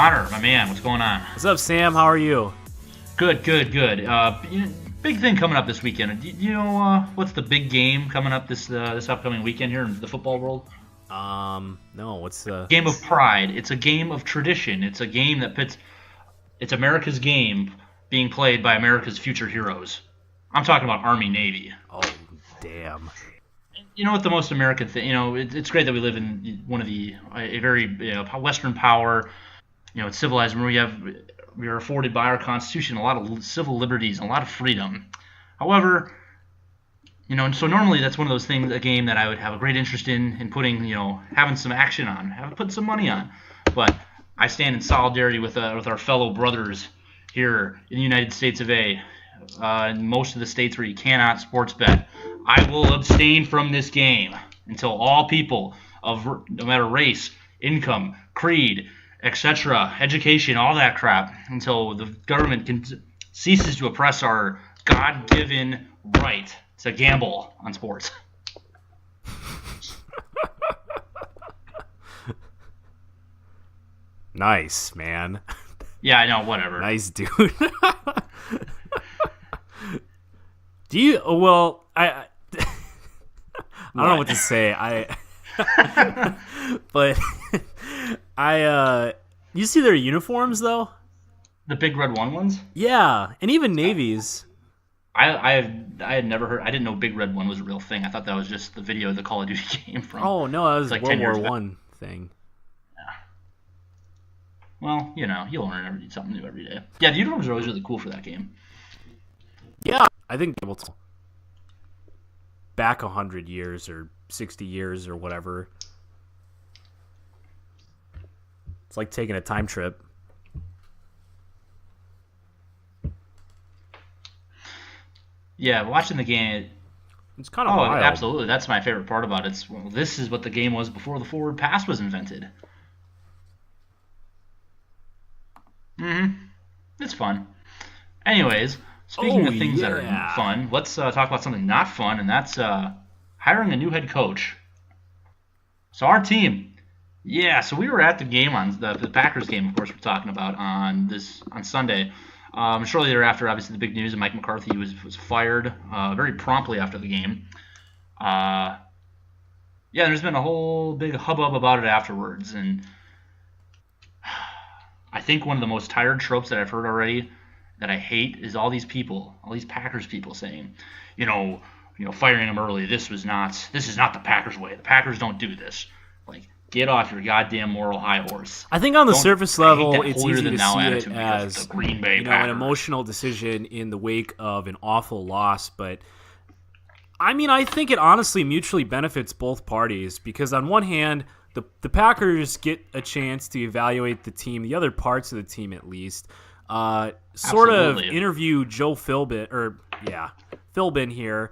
Connor, my man, what's going on? What's up, Sam? How are you? Good. Big thing coming up this weekend. What's the big game coming up this upcoming weekend here in the football world? No, what's the... Game of pride. It's a game of tradition. It's a game that pits... It's America's game being played by America's future heroes. I'm talking about Army-Navy. Oh, damn. You know what the most American thing... it's great that we live in one of a very Western power, it's civilized, where we are afforded by our Constitution a lot of civil liberties and a lot of freedom. However, so normally that's one of those things, a game that I would have a great interest in putting, having some action on, putting some money on. But I stand in solidarity with our fellow brothers here in the United States of A. In most of the states where you cannot sports bet. I will abstain from this game until all people of no matter race, income, creed, etc., education, all that crap, until the government ceases to oppress our God-given right to gamble on sports. Nice, man. Yeah, I know, whatever. Nice, dude. Do you? Well, I don't know what to say. But you see their uniforms though? The big red ones? Yeah, and even navies. I had never heard. I didn't know Big Red One was a real thing. I thought that was just the video the Call of Duty game from. Oh no, that was like World War One thing. Yeah. Well, you'll learn something new every day. Yeah, the uniforms are always really cool for that game. Yeah, I think able to back 100 years or 60 years or whatever. It's like taking a time trip. Yeah, watching the game. It's kind of wild. Absolutely. That's my favorite part about it. This is what the game was before the forward pass was invented. It's fun. Anyways, speaking of things that are fun, let's talk about something not fun, and that's hiring a new head coach. So our team, so we were at the game on the Packers game, of course, we're talking about on Sunday. Shortly thereafter, obviously, the big news: Mike McCarthy was fired very promptly after the game. There's been a whole big hubbub about it afterwards, and I think one of the most tired tropes that I've heard already that I hate is all these Packers people saying, firing him early. This is not the Packers way. The Packers don't do this. Like, get off your goddamn moral high horse. I think on the surface level, it's easy to see it as Green Bay an emotional decision in the wake of an awful loss. But I mean, I think it honestly mutually benefits both parties because on one hand, the Packers get a chance to evaluate the team, the other parts of the team at least. Sort of interview Joe Philbin here.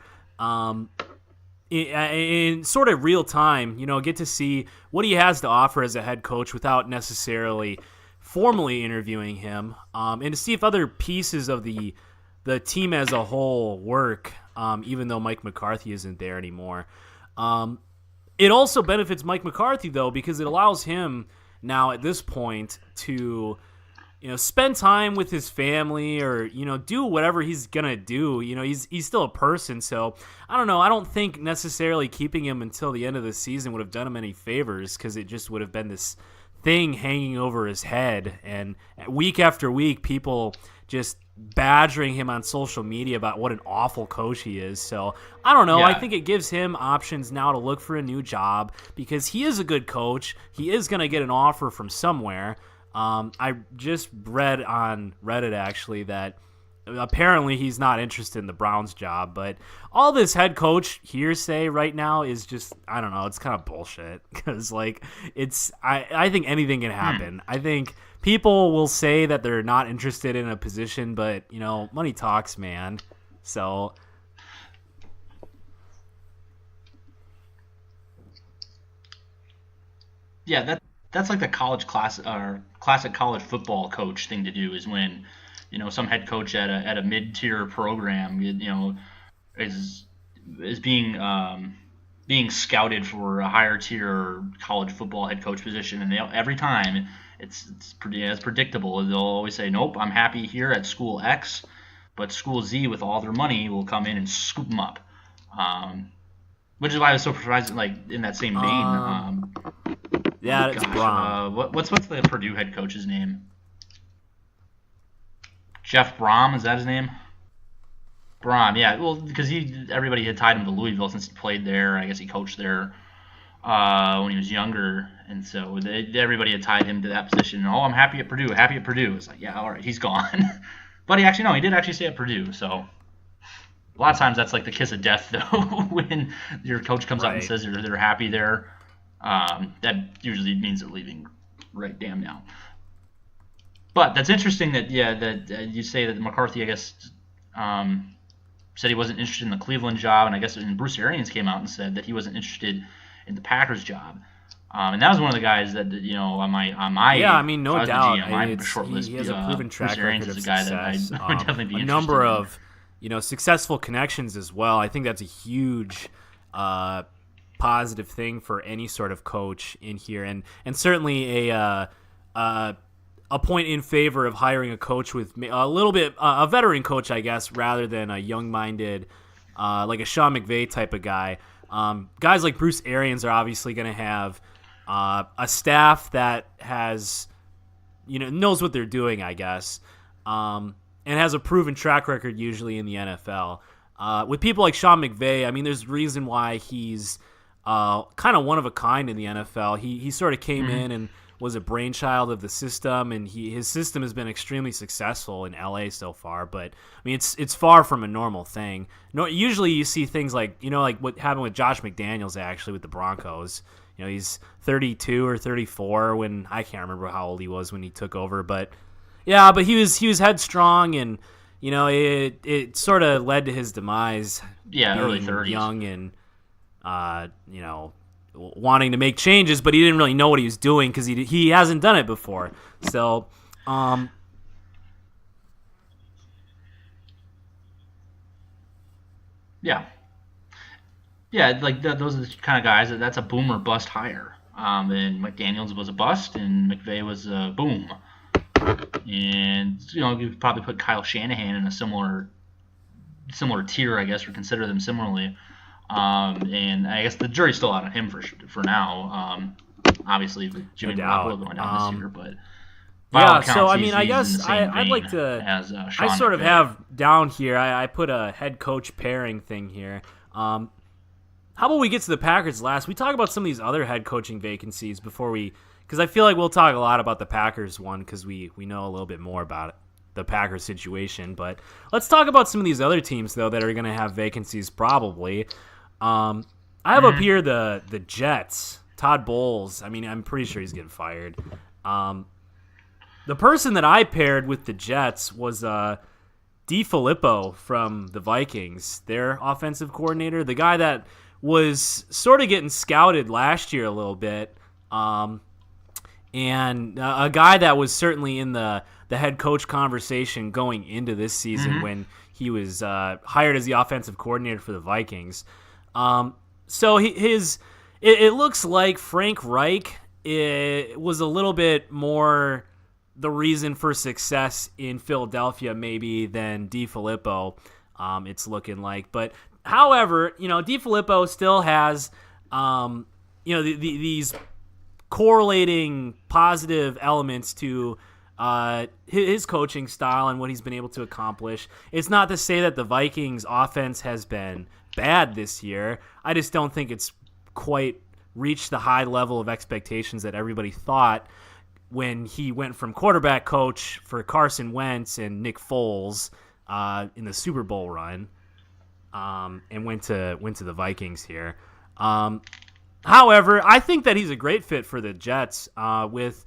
In sort of real time, get to see what he has to offer as a head coach without necessarily formally interviewing him, and to see if other pieces of the team as a whole work, even though Mike McCarthy isn't there anymore. It also benefits Mike McCarthy, though, because it allows him now at this point to spend time with his family or, do whatever he's going to do. He's still a person. So, I don't know. I don't think necessarily keeping him until the end of the season would have done him any favors because it just would have been this thing hanging over his head. And week after week, people just badgering him on social media about what an awful coach he is. So, I don't know. Yeah. I think it gives him options now to look for a new job because he is a good coach. He is going to get an offer from somewhere. I just read on Reddit, actually, that apparently he's not interested in the Browns job, but all this head coach hearsay right now is just, I don't know, it's kind of bullshit because, I think anything can happen. I think people will say that they're not interested in a position, but, money talks, man. So... Yeah, that's like the classic college football coach thing to do is when, some head coach at a mid-tier program, is being being scouted for a higher tier college football head coach position, and every time it's pretty as predictable. They'll always say, "Nope, I'm happy here at school X," but school Z with all their money will come in and scoop them up. Which is why I was so surprised. Like in that same vein, yeah, it's Brom. What's the Purdue head coach's name? Jeff Brom, is that his name? Brom, yeah. Well, because everybody had tied him to Louisville since he played there. I guess he coached there when he was younger, and so everybody had tied him to that position. Oh, I'm happy at Purdue. Happy at Purdue. It's like, yeah, all right, he's gone. But he did actually stay at Purdue. So a lot of times that's like the kiss of death, though, when your coach comes up and says they're happy there. That usually means they're leaving right damn now. But that's interesting that you say that McCarthy, I guess, said he wasn't interested in the Cleveland job, and I guess Bruce Arians came out and said that he wasn't interested in the Packers job. And that was one of the guys that on my no doubt. On my short list, he has a proven track record of is a guy success. that I would definitely be interested in. A number of successful connections as well. I think that's a huge positive thing for any sort of coach in here, and certainly a point in favor of hiring a coach with a little bit a veteran coach, I guess, rather than a young-minded like a Sean McVay type of guy. Guys like Bruce Arians are obviously going to have a staff that has knows what they're doing, I guess, and has a proven track record usually in the NFL. With people like Sean McVay, I mean, there's reason why he's kind of one of a kind in the NFL. He sort of came in and was a brainchild of the system, and his system has been extremely successful in LA so far. But I mean, it's far from a normal thing. No, usually you see things like what happened with Josh McDaniels actually with the Broncos. He's 32 or 34 when I can't remember how old he was when he took over, but yeah, but he was headstrong, and it sort of led to his demise. Yeah, early 30s, young and wanting to make changes, but he didn't really know what he was doing because he hasn't done it before. So, yeah, like those are the kind of guys that's a boom or bust hire. And McDaniels was a bust, and McVay was a boom. And you could probably put Kyle Shanahan in a similar tier, I guess, or consider them similarly. And I guess the jury's still out on him for now. Obviously, with Jimmy Garoppolo going down this year, but yeah. So I mean, I guess I'd like to. I sort of have down here. I put a head coach pairing thing here. How about we get to the Packers last? We talk about some of these other head coaching vacancies before because I feel like we'll talk a lot about the Packers one because we know a little bit more about it. The Packers situation, but let's talk about some of these other teams though that are going to have vacancies probably. I have up here the Jets, Todd Bowles. I mean, I'm pretty sure he's getting fired. The person that I paired with the Jets was DiFilippo from the Vikings, their offensive coordinator, the guy that was sort of getting scouted last year a little bit, and a guy that was certainly in the head coach conversation going into this season when he was hired as the offensive coordinator for the Vikings. So it looks like Frank Reich was a little bit more the reason for success in Philadelphia maybe than DiFilippo, it's looking like. But however, DiFilippo still has these correlating positive elements to his coaching style and what he's been able to accomplish. It's not to say that the Vikings offense has been bad this year. I just don't think it's quite reached the high level of expectations that everybody thought when he went from quarterback coach for Carson Wentz and Nick Foles in the Super Bowl run, and went to the Vikings here. However, I think that he's a great fit for the Jets with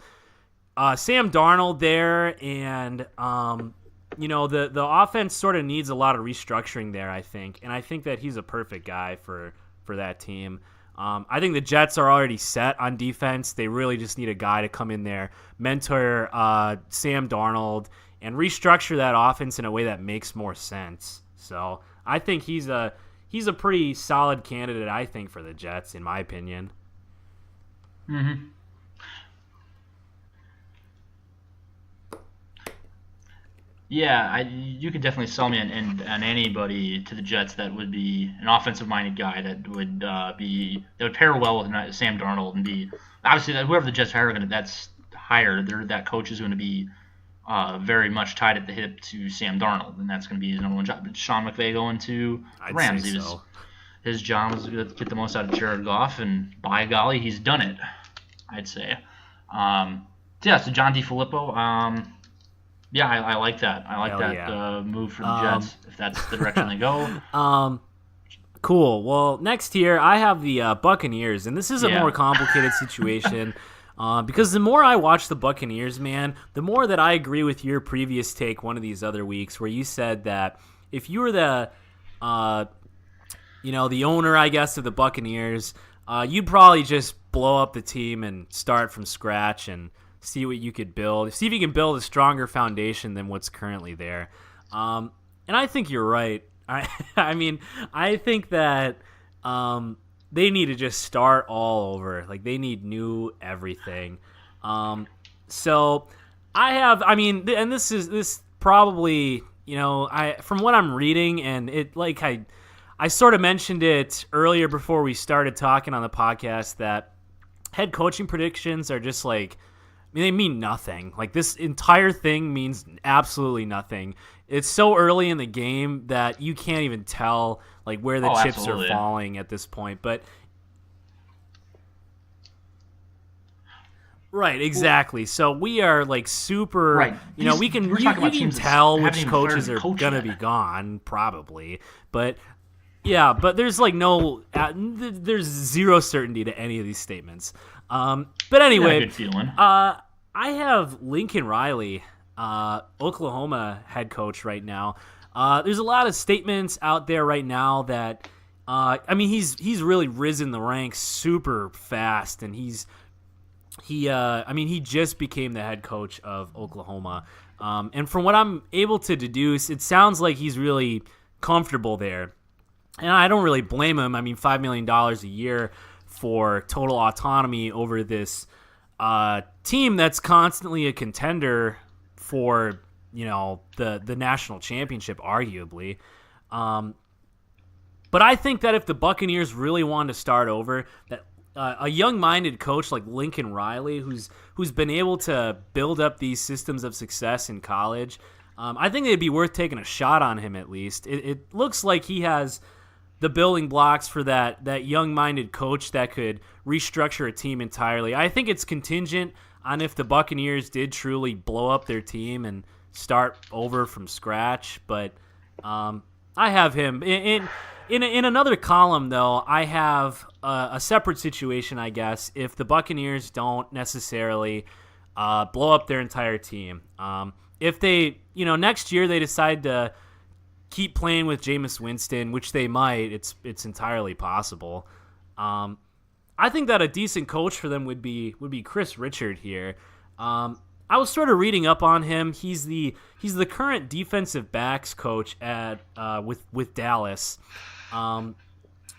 Sam Darnold there, and the offense sort of needs a lot of restructuring there, I think, and I think that he's a perfect guy for that team. I think the Jets are already set on defense. They really just need a guy to come in there, mentor Sam Darnold, and restructure that offense in a way that makes more sense. So I think he's a he's a pretty solid candidate, I think, for the Jets, in my opinion. Mm-hmm. Yeah, you could definitely sell me on anybody to the Jets that would be an offensive-minded guy that would pair well with Sam Darnold and be obviously that whoever the Jets hire that's hired, that coach is going to be very much tied at the hip to Sam Darnold, and that's going to be his number one job. But Sean McVay going to the Rams, his job was to get the most out of Jared Goff, and by golly, he's done it. I'd say. So John DeFilippo. Yeah, I like that. I like that move for the Jets, if that's the direction they go. Cool. Well, next here, I have the Buccaneers, and this is a more complicated situation because the more I watch the Buccaneers, man, the more that I agree with your previous take one of these other weeks where you said that if you were the owner, I guess, of the Buccaneers, you'd probably just blow up the team and start from scratch and see what you could build. See if you can build a stronger foundation than what's currently there. And I think you're right. I mean, I think that they need to just start all over. Like, they need new everything. So and this probably, from what I'm reading, and it, like, I sort of mentioned it earlier before we started talking on the podcast that head coaching predictions are just like, they mean nothing. Like, this entire thing means absolutely nothing. It's so early in the game that you can't even tell, like, where the chips are falling at this point. But right, exactly. So we are, like, super. Right. You can tell which coaches are gonna be gone, probably. But yeah, but there's like there's zero certainty to any of these statements. But anyway, good feeling. I have Lincoln Riley, Oklahoma head coach right now. There's a lot of statements out there right now that, he's really risen the ranks super fast, and he just became the head coach of Oklahoma. And from what I'm able to deduce, it sounds like he's really comfortable there. And I don't really blame him. I mean, $5 million a year for total autonomy over this team that's constantly a contender for, the national championship, arguably. But I think that if the Buccaneers really wanted to start over, that a young-minded coach like Lincoln Riley, who's been able to build up these systems of success in college, I think it'd be worth taking a shot on him at least. It looks like he has the building blocks for that young-minded coach that could restructure a team entirely. I think it's contingent on if the Buccaneers did truly blow up their team and start over from scratch. But I have him in another column, though. I have a separate situation, I guess, if the Buccaneers don't necessarily blow up their entire team. If they, next year they decide to keep playing with Jameis Winston, which they might. It's entirely possible. I think that a decent coach for them would be Chris Richard here. I was sort of reading up on him. He's the current defensive backs coach at with Dallas, and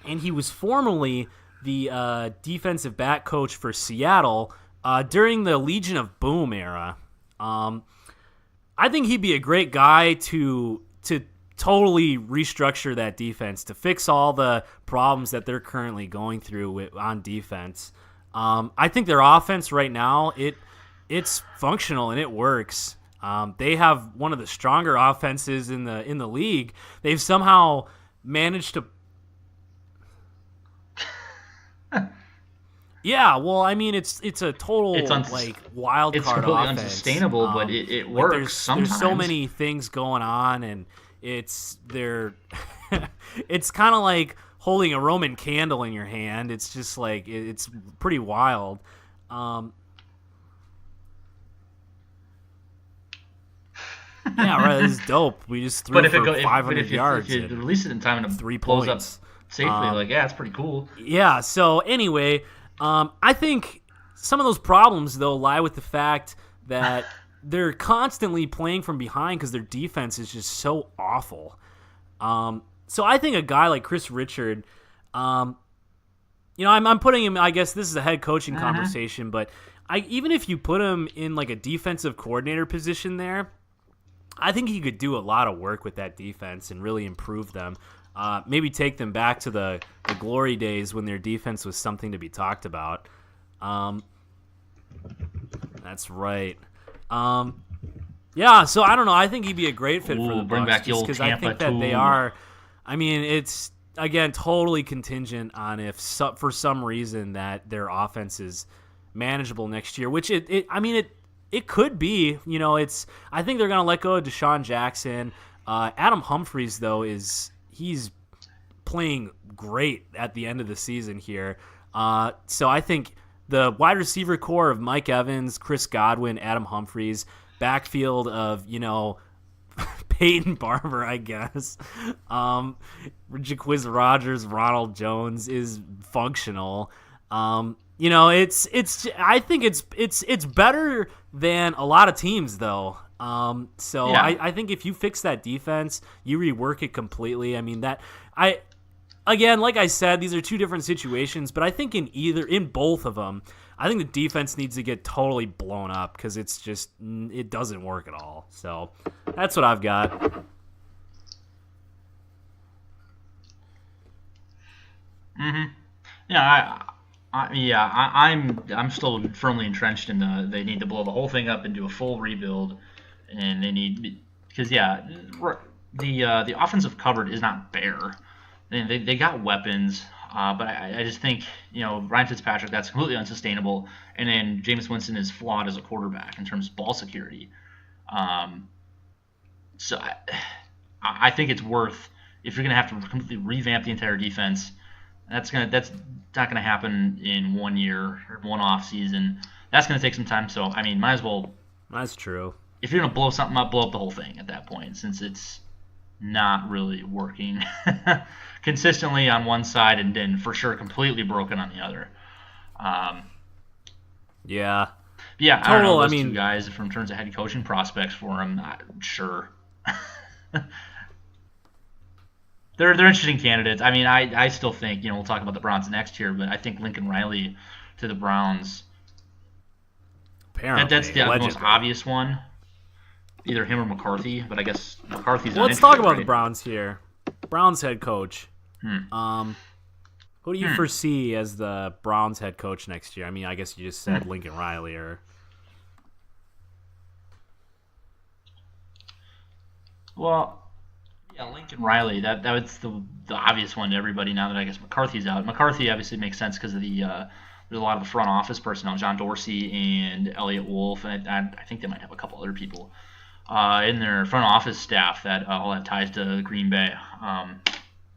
he was formerly the defensive back coach for Seattle during the Legion of Boom era. I think he'd be a great guy to totally restructure that defense, to fix all the problems that they're currently going through on defense. I think their offense right now, it's functional and it works. They have one of the stronger offenses in the league. They've somehow managed to. Yeah, well, I mean, it's a total wild card completely offense. Unsustainable, but it works sometimes. There's so many things going on, and it's kind of like holding a Roman candle in your hand. It's just like it's pretty wild. Yeah, right. This is dope. We just threw for 500 yards. If you release it in time and 3 blows points up safely, it's pretty cool. Yeah. So anyway, I think some of those problems though lie with the fact that they're constantly playing from behind because their defense is just so awful. So I think a guy like Chris Richard, I'm putting him. I guess this is a head coaching conversation, but even if you put him in like a defensive coordinator position there, I think he could do a lot of work with that defense and really improve them. Maybe take them back to the glory days when their defense was something to be talked about. That's right. Yeah, so I don't know. I think he'd be a great fit for the bring Bucs back the just old because I think that they are. I mean, it's again totally contingent on if for some reason that their offense is manageable next year, which it could be. I think they're going to let go of Deshaun Jackson. Adam Humphries though he's playing great at the end of the season here. So I think the wide receiver core of Mike Evans, Chris Godwin, Adam Humphries, backfield of Peyton Barber, I guess. Jaquiz Rogers, Ronald Jones is functional. I think it's better than a lot of teams though. I think if you fix that defense, you rework it completely. Again, like I said, these are two different situations, but I think in both of them, I think the defense needs to get totally blown up because it doesn't work at all. So that's what I've got. Yeah, I'm still firmly entrenched in they need to blow the whole thing up and do a full rebuild, and they need because the offensive cupboard is not bare. They got weapons, but I just think Ryan Fitzpatrick, that's completely unsustainable, and then Jameis Winston is flawed as a quarterback in terms of ball security. So I think it's worth, if you're gonna have to completely revamp the entire defense. That's not gonna happen in 1 year or one off season. That's gonna take some time. So might as well. That's true. If you're gonna blow something up, blow up the whole thing at that point, since it's not really working consistently on one side and then for sure completely broken on the other. Yeah. Yeah, I don't know those two guys in terms of head coaching prospects for them. Sure. They're interesting candidates. I still think we'll talk about the Browns next year, but I think Lincoln Riley to the Browns. Apparently, that's the most obvious one. Either him or McCarthy, but I guess McCarthy's. Let's talk about the Browns here. Browns head coach. Who do you foresee as the Browns head coach next year? I guess you just said Lincoln Riley or. Well. Yeah, Lincoln Riley. That was the obvious one to everybody. Now that I guess McCarthy's out, McCarthy obviously makes sense because of there's a lot of the front office personnel, John Dorsey and Elliott Wolf, and I think they might have a couple other people in their front office staff that all have ties to Green Bay. So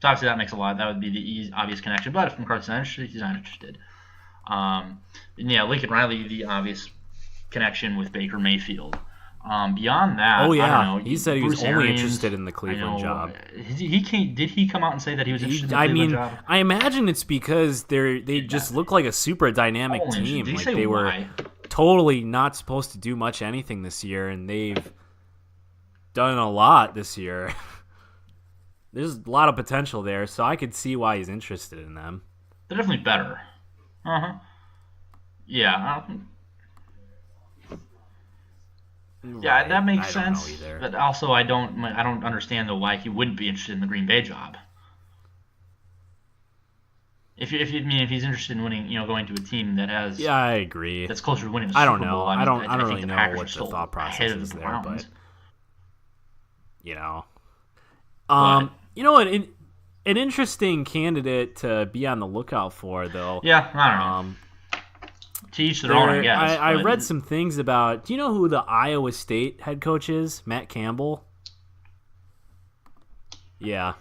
obviously that makes a lot. That would be the obvious connection. But if McCarthy's not interested, he's not interested. Lincoln Riley, the obvious connection with Baker Mayfield. Beyond that, I don't know. He said he was only interested in the Cleveland job. Did he come out and say that he was interested in the Cleveland job? I imagine it's because they just look like a super dynamic team. Did he like say they were why? totally not supposed to do much anything this year, and they've done a lot this year. There's a lot of potential there, so I could see why he's interested in them. They're definitely better. Yeah. Yeah, right. that makes I don't sense. know either. But also, I don't understand why he wouldn't be interested in the Green Bay job. If he's interested in winning, going to a team that has. Yeah, I agree. That's closer to winning the I Super don't Bowl. know. I don't think really the know Packers what are the still thought process ahead of is the there, Browns. but an interesting candidate to be on the lookout for, though. Yeah, I don't know. To each their own, I guess. I read some things about. Do you know who the Iowa State head coach is? Matt Campbell. Yeah.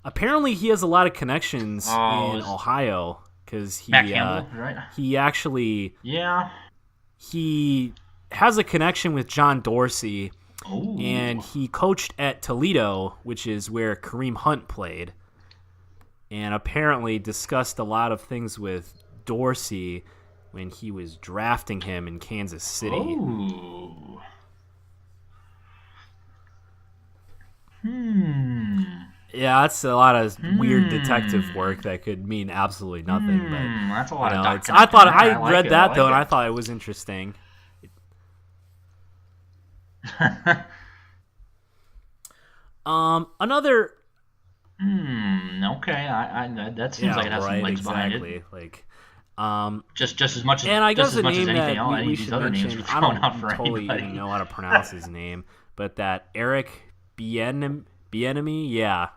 Apparently, he has a lot of connections in Ohio because Matt Campbell, right? He actually. Yeah. He has a connection with John Dorsey. Ooh. And he coached at Toledo, which is where Kareem Hunt played, and apparently discussed a lot of things with Dorsey when he was drafting him in Kansas City. Ooh. Yeah, that's a lot of weird detective Hmm. work that could mean absolutely nothing. But That's a lot of dot I connection thought there. I I like read it. I that though, like and I it. thought it was interesting. Another. Okay. That seems like Yeah, it has some right. legs behind it. Exactly. Like, um, Just and I just guess as a much as name anything that else, any we of these should other names mention. we're I throwing out don't for totally even anybody. know how to pronounce his name, but that Eric Bieniemy. Yeah,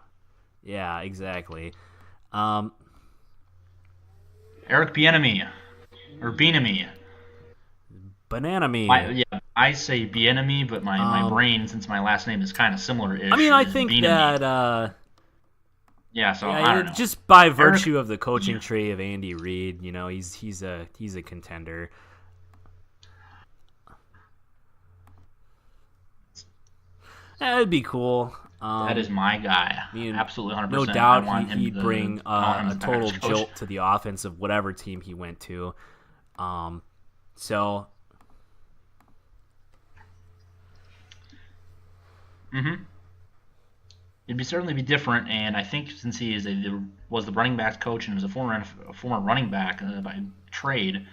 yeah, exactly. Um, Eric Bieniemy or Bieniemy. Banana me. I say Bieniemy, but my Um, brain, since my last name is kind of I similar-ish, mean, I is think Bieniemy. that Yeah, so yeah, I don't know. just by Eric, virtue of the coaching yeah. tree of Andy Reid, he's a contender. That'd be cool. That is my guy. I mean, Absolutely no 100%. doubt he'd bring I want him as a the total Packers coach. jolt to the offense of whatever team he went to. Um, so Mm-hmm. Certainly be different, and I think since he was the running backs coach and was a former running back by trade,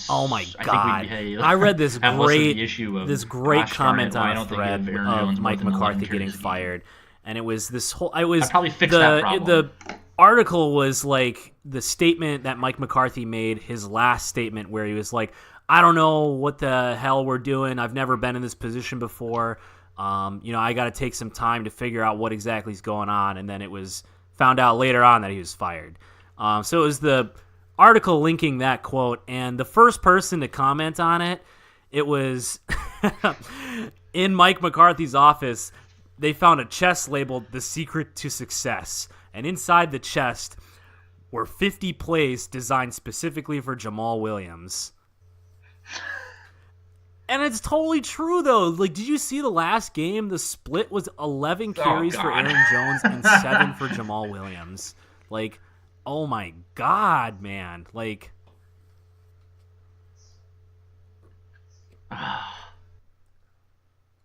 oh my I think God, we'd I read this have less of the great issue of this great gosh darn it, comment why on a don't they give thread Aaron of Jones more Mike than 11 McCarthy getting carries a game? fired, and it was this whole. It was I'd probably fix that the problem. article was like the statement that Mike McCarthy made, his last statement, where he was like, I don't know what the hell we're doing. I've never been in this position before. I got to take some time to figure out what exactly is going on. And then it was found out later on that he was fired. So it was the article linking that quote. And the first person to comment on it, it was in Mike McCarthy's office. They found a chest labeled "The Secret to Success." And inside the chest were 50 plays designed specifically for Jamal Williams. And it's totally true, though. Like, did you see the last game? The split was 11 carries for God. Aaron Jones and 7 for Jamal Williams. Like, oh my God, man. Like,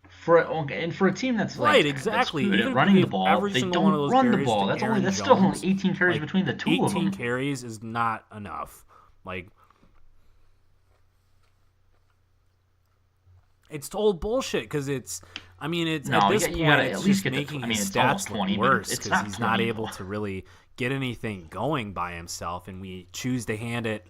For a team that's right, like that's exactly. good Even at if running you the gave ball, every they single one of don't those run the carries ball. to Aaron That's still only Jones, 18 carries like, between the two of 18 them. carries is not enough. Like, it's total bullshit because it's No, at this you point gotta it's at least just get making I mean, his it's almost stats look 20, but worse it's because not he's not 20. able to really get anything going by himself, and we choose to hand it,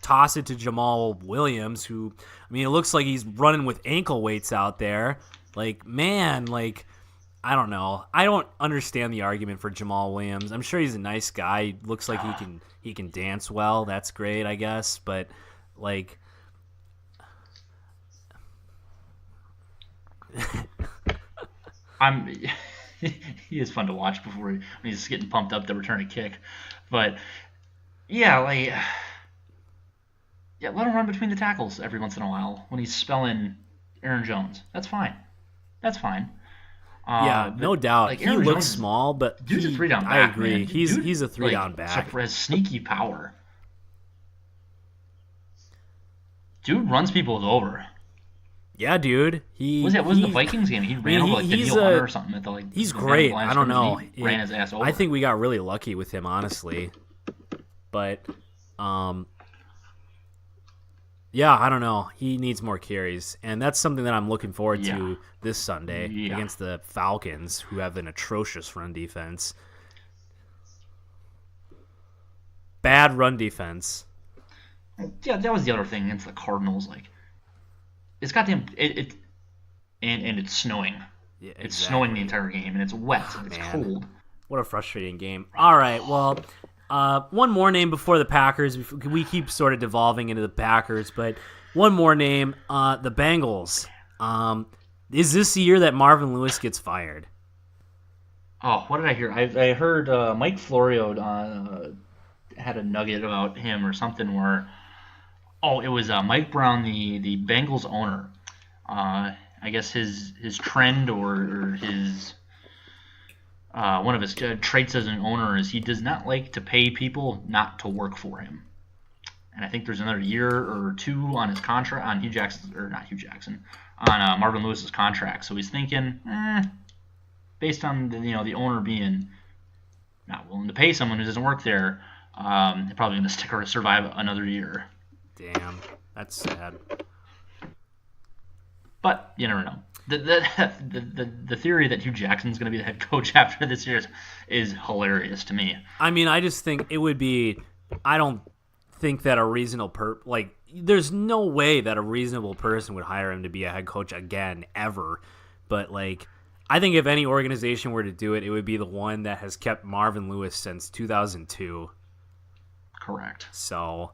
toss it to Jamal Williams, who, it looks like he's running with ankle weights out there. Like, man, like, I don't know. I don't understand the argument for Jamal Williams. I'm sure he's a nice guy. He looks like he can dance well. That's great, I guess, but like. I'm he is fun to watch when he's getting pumped up to return a kick, but yeah, let him run between the tackles every once in a while when he's spelling Aaron Jones. That's fine. That's fine. Yeah, But no doubt. like He Aaron looks Jones, small, but dude's a 3 down I back, agree. man. He's a 3 down back. Has sneaky power. Dude runs people over. Yeah, dude. Was the Vikings game? He ran over like Daniel Hunter or something at the He's the great. line of I don't scrimmage. know. He ran his ass over. I think we got really lucky with him, honestly. But, yeah, I don't know. He needs more carries, and that's something that I'm looking forward to this Sunday against the Falcons, who have an atrocious run defense. Bad run defense. Yeah, that was the other thing against the Cardinals. Like, it's goddamn and it's snowing. Yeah, It's snowing the entire game, and it's wet. And it's man. cold. What a frustrating game. All right, well, one more name before the Packers. We keep sort of devolving into the Packers, but one more name, the Bengals. Is this the year that Marvin Lewis gets fired? Oh, what did I hear? I heard Mike Florio had a nugget about him or something where, it was Mike Brown, the Bengals owner. I guess his trend or his one of his traits as an owner is he does not like to pay people not to work for him. And I think there's another year or two on his contract on Marvin Lewis's contract. So he's thinking, based on the owner being not willing to pay someone who doesn't work there, they're probably going to stick or survive another year. Damn, that's sad. But you never know. The theory that Hugh Jackson's going to be the head coach after this year is hilarious to me. I mean, I just think it would be. I don't think that a reasonable there's no way that a reasonable person would hire him to be a head coach again ever. But like, I think if any organization were to do it, it would be the one that has kept Marvin Lewis since 2002. Correct. So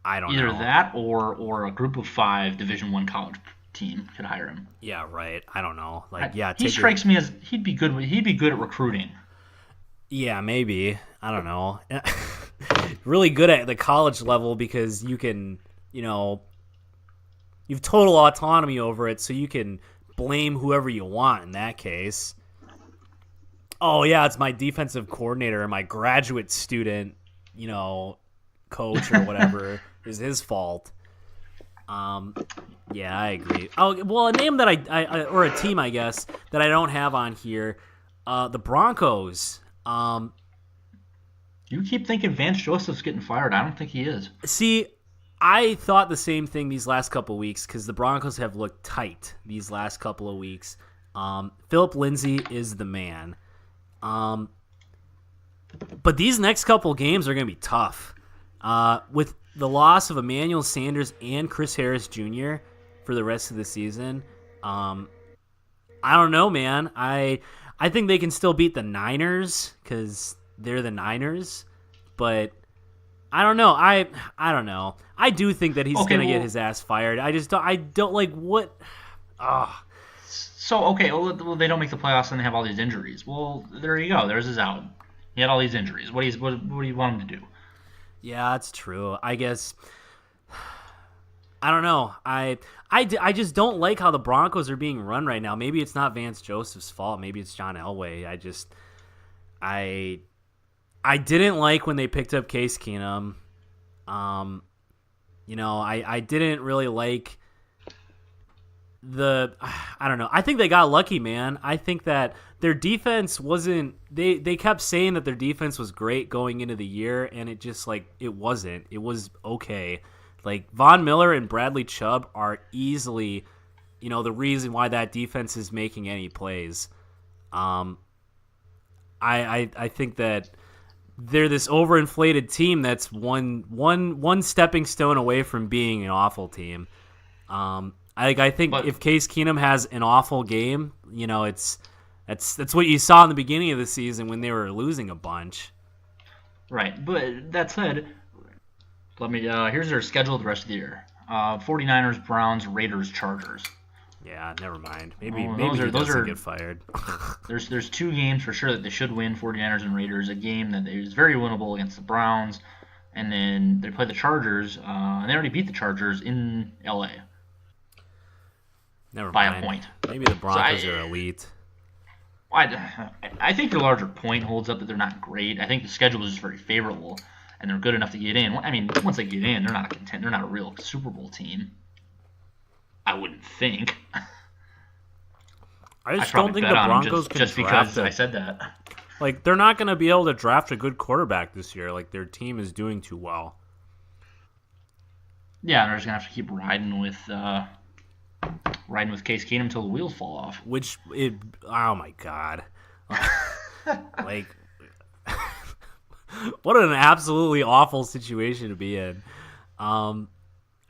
I don't Either know. that or a group of 5 Division I college team could hire him. Yeah, right. I don't know. Like, he strikes me as he'd be good at recruiting. Yeah, maybe. I don't know. Really good at the college level because you can, you've total autonomy over it, so you can blame whoever you want in that case. Oh, yeah, it's my defensive coordinator or my graduate student, coach or whatever is his fault. Yeah, I agree. Oh, well, a name that I or a team, I guess, that I don't have on here, the Broncos. You keep thinking Vance Joseph's getting fired. I don't think he is. See, I thought the same thing these last couple of weeks because the Broncos have looked tight these last couple of weeks. Philip Lindsay is the man. But these next couple of games are going to be tough. With the loss of Emmanuel Sanders and Chris Harris Jr. for the rest of the season, I don't know, man. I think they can still beat the Niners because they're the Niners, but I don't know. I don't know. I do think that he's going to get his ass fired. I don't like what. So, okay, well, they don't make the playoffs and they have all these injuries. Well, there you go. There's his out. He had all these injuries. What do you want him to do? Yeah, that's true. I guess. I don't know. I just don't like how the Broncos are being run right now. Maybe it's not Vance Joseph's fault. Maybe it's John Elway. I didn't like when they picked up Case Keenum. I didn't really like I don't know. I think they got lucky, man. I think that their defense wasn't they kept saying that their defense was great going into the year, and it just it wasn't. It was okay. Like Von Miller and Bradley Chubb are easily, the reason why that defense is making any plays. I think that they're this overinflated team that's one stepping stone away from being an awful team. I think if Case Keenum has an awful game, that's what you saw in the beginning of the season when they were losing a bunch. Right, but that said, here's their schedule the rest of the year. 49ers, Browns, Raiders, Chargers. Yeah, never mind. Maybe those he are doesn't get fired. There's 2 games for sure that they should win, 49ers and Raiders. A game that is very winnable against the Browns, and then they play the Chargers, and they already beat the Chargers in L.A. Never by mind. A point. Maybe the Broncos are elite. I think their larger point holds up that they're not great. I think the schedule is just very favorable, and they're good enough to get in. I mean, once they get in, they're not they're not a real Super Bowl team. I wouldn't think. I just don't think the Broncos can just because I said that. Like, they're not going to be able to draft a good quarterback this year. Like, their team is doing too well. Yeah, they're just going to have to keep riding with Case Keenum until the wheels fall off. Oh my God. Like, what an absolutely awful situation to be in. I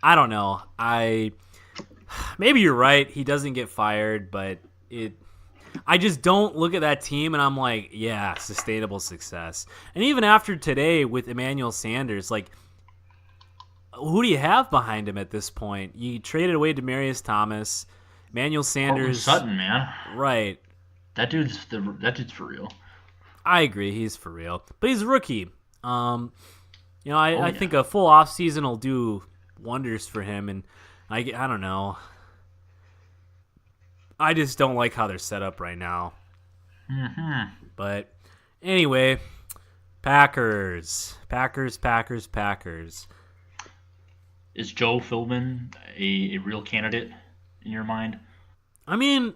don't know. Maybe you're right. He doesn't get fired, but I just don't look at that team and I'm like, yeah, sustainable success. And even after today with Emmanuel Sanders, like, who do you have behind him at this point? You traded away Demaryius Thomas, Emmanuel Sanders, Sutton, man. Right. That dude's for real. I agree, he's for real, but he's a rookie. I think a full offseason will do wonders for him, and I don't know. I just don't like how they're set up right now. Mm-hmm. But anyway, Packers. Is Joe Philbin a real candidate in your mind? I mean,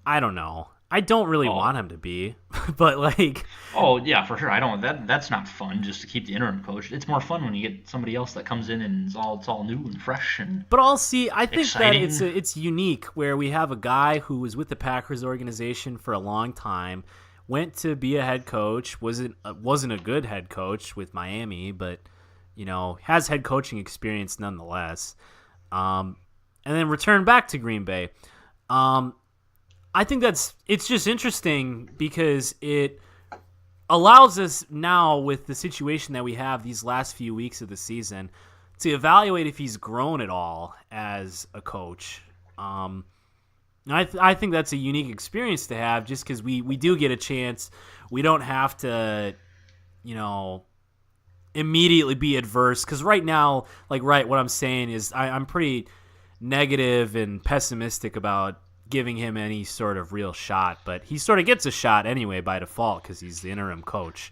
I don't know. I don't really Oh, want him to be, but like, oh yeah, for sure. I don't. That's not fun. Just to keep the interim coach. It's more fun when you get somebody else that comes in and it's all new and fresh and but I'll see. I think that exciting. it's unique where we have a guy who was with the Packers organization for a long time, went to be a head coach, wasn't a good head coach with Miami, but has head coaching experience nonetheless, and then returned back to Green Bay. I think it's just interesting because it allows us now, with the situation that we have these last few weeks of the season, to evaluate if he's grown at all as a coach. And I think that's a unique experience to have, just because we do get a chance. We don't have to, immediately be adverse. Because right now, what I'm saying is I'm pretty negative and pessimistic about giving him any sort of real shot, but he sort of gets a shot anyway by default because he's the interim coach.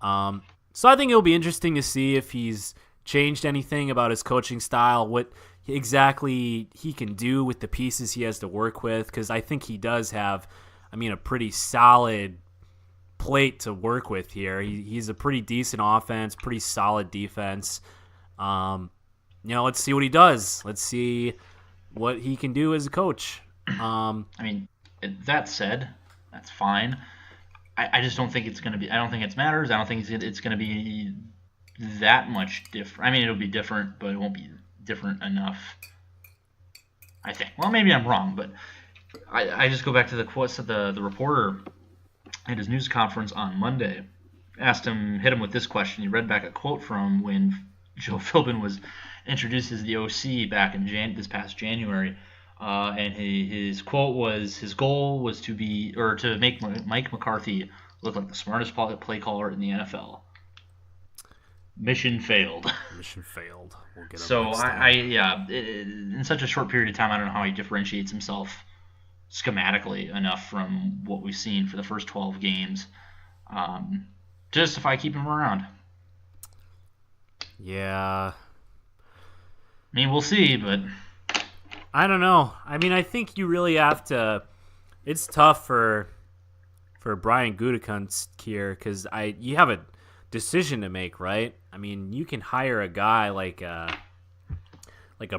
So I think it'll be interesting to see if he's changed anything about his coaching style, what exactly he can do with the pieces he has to work with, because I think he does have, a pretty solid plate to work with here. He's a pretty decent offense, pretty solid defense. Let's see what he does. Let's see what he can do as a coach. That said, that's fine. I just don't think it's going to be. I don't think it matters. I don't think it's going to be that much different. It'll be different, but it won't be different enough. I think. Well, maybe I'm wrong, but I just go back to the quotes that the reporter at his news conference on Monday hit him with this question. He read back a quote from when Joe Philbin was introduced as the OC back in this past January. And his quote was, his goal was to make Mike McCarthy look like the smartest play caller in the NFL. Mission failed. Mission failed. We'll get so in such a short period of time, I don't know how he differentiates himself schematically enough from what we've seen for the first 12 games to justify keeping him around. Yeah. We'll see, but I don't know. I think you really have to. It's tough for Brian Gutekunst here because you have a decision to make, right? You can hire a guy like a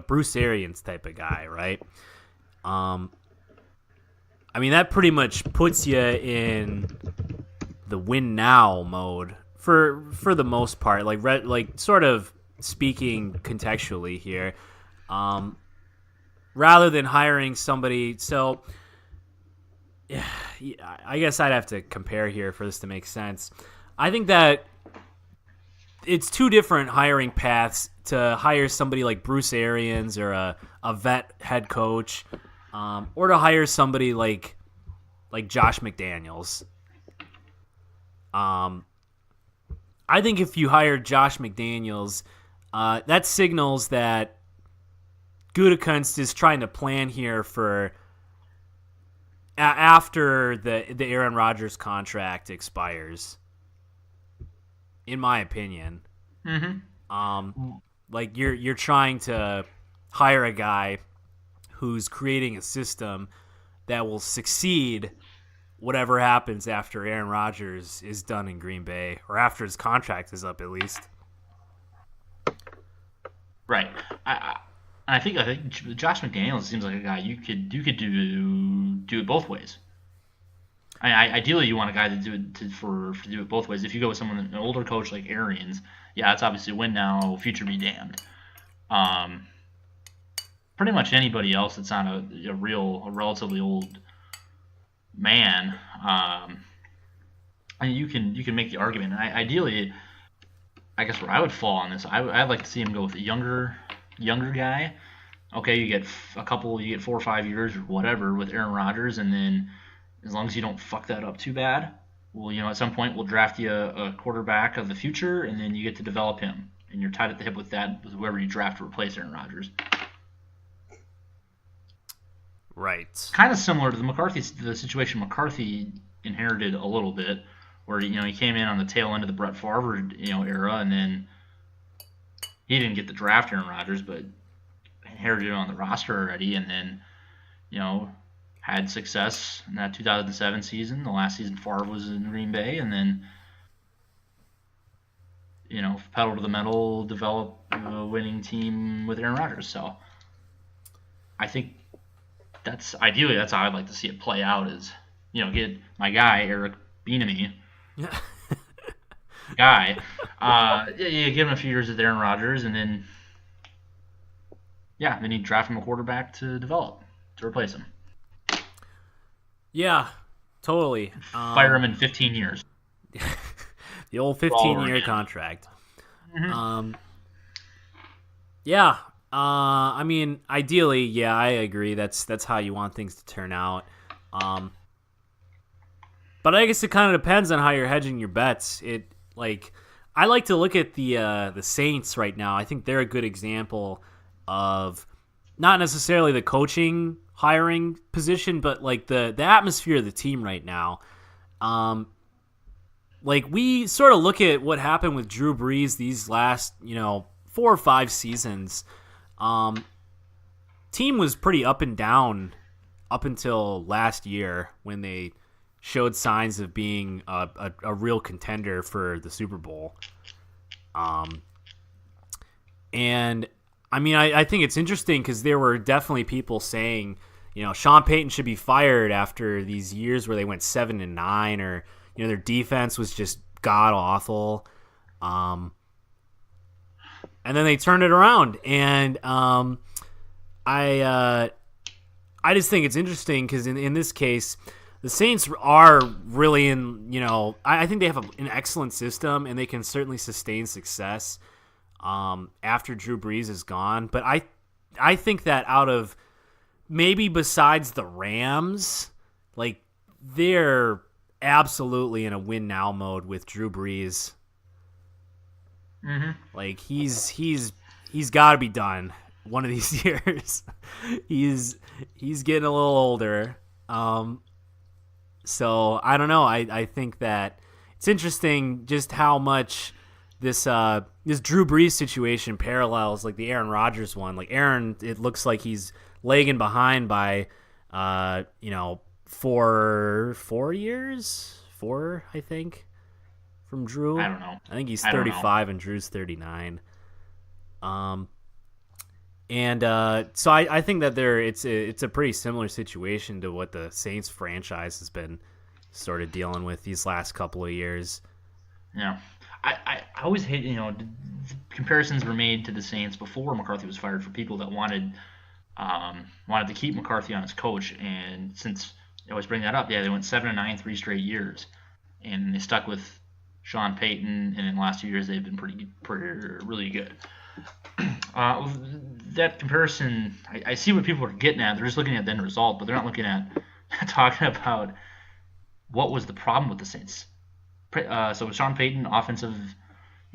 Bruce Arians type of guy, right? That pretty much puts you in the win now mode for the most part. Sort of speaking contextually here. Rather than hiring somebody, so yeah, I guess I'd have to compare here for this to make sense. I think that it's two different hiring paths to hire somebody like Bruce Arians or a vet head coach, or to hire somebody like Josh McDaniels. I think if you hire Josh McDaniels, that signals that Gutekunst is trying to plan here for after the Aaron Rodgers contract expires, in my opinion. Mm-hmm. You're trying to hire a guy who's creating a system that will succeed whatever happens after Aaron Rodgers is done in Green Bay, or after his contract is up at least. Right. I think Josh McDaniels seems like a guy you could do it both ways. Ideally, you want a guy to do it both ways. If you go with an older coach like Arians, yeah, it's obviously win now, future be damned. Pretty much anybody else that's not a relatively old man, you can make the argument. And ideally, I guess where I would fall on this, I'd like to see him go with a younger guy. Okay, you get 4 or 5 years or whatever with Aaron Rodgers, and then as long as you don't fuck that up too bad, well, at some point we'll draft you a quarterback of the future, and then you get to develop him, and you're tied at the hip with whoever you draft to replace Aaron Rodgers. Right. Kind of similar to the situation McCarthy inherited a little bit, where he came in on the tail end of the Brett Favre era, and then he didn't get to draft Aaron Rodgers, but inherited it on the roster already, and then had success in that 2007 season. The last season Favre was in Green Bay, and then pedal to the metal, develop a winning team with Aaron Rodgers. So I think that's how I'd like to see it play out. Is get my guy Eric Bieniemy, you give him a few years with Aaron Rodgers, and then then you draft him a quarterback to develop to replace him. Yeah, totally. Fire him in 15 years. The old 15-year contract. Mm-hmm. I mean, ideally, I agree. That's how you want things to turn out. But I guess it kind of depends on how you're hedging your bets. I like to look at the Saints right now. I think they're a good example of not necessarily the coaching hiring position, but like the atmosphere of the team right now. We sort of look at what happened with Drew Brees these last 4 or 5 seasons. Team was pretty up and down up until last year when they showed signs of being a real contender for the Super Bowl. And I mean, I think it's interesting because there were definitely people saying, Sean Payton should be fired after these years where they went 7-9, or their defense was just god awful. And then they turned it around, and I just think it's interesting because in this case, the Saints are really in. I think they have an excellent system, and they can certainly sustain success after Drew Brees is gone. But I think that out of maybe besides the Rams, they're absolutely in a win now mode with Drew Brees. Mm-hmm. He's got to be done one of these years. he's getting a little older. So I don't know. I think that it's interesting just how much this Drew Brees situation parallels the Aaron Rodgers one. Aaron, it looks like he's lagging behind by 4 years, I think, from Drew. I don't know. I think he's 35 and Drew's 39. So I think that it's a pretty similar situation to what the Saints franchise has been sort of dealing with these last couple of years. Yeah. I always hate, comparisons were made to the Saints before McCarthy was fired for people that wanted to keep McCarthy on as coach. And since I always bring that up, they went 7-9 3 straight years, and they stuck with Sean Payton. And in the last 2 years, they've been really good. That comparison, I see what people are getting at. They're just looking at the end result, but they're not looking at talking about what was the problem with the Saints. So with Sean Payton,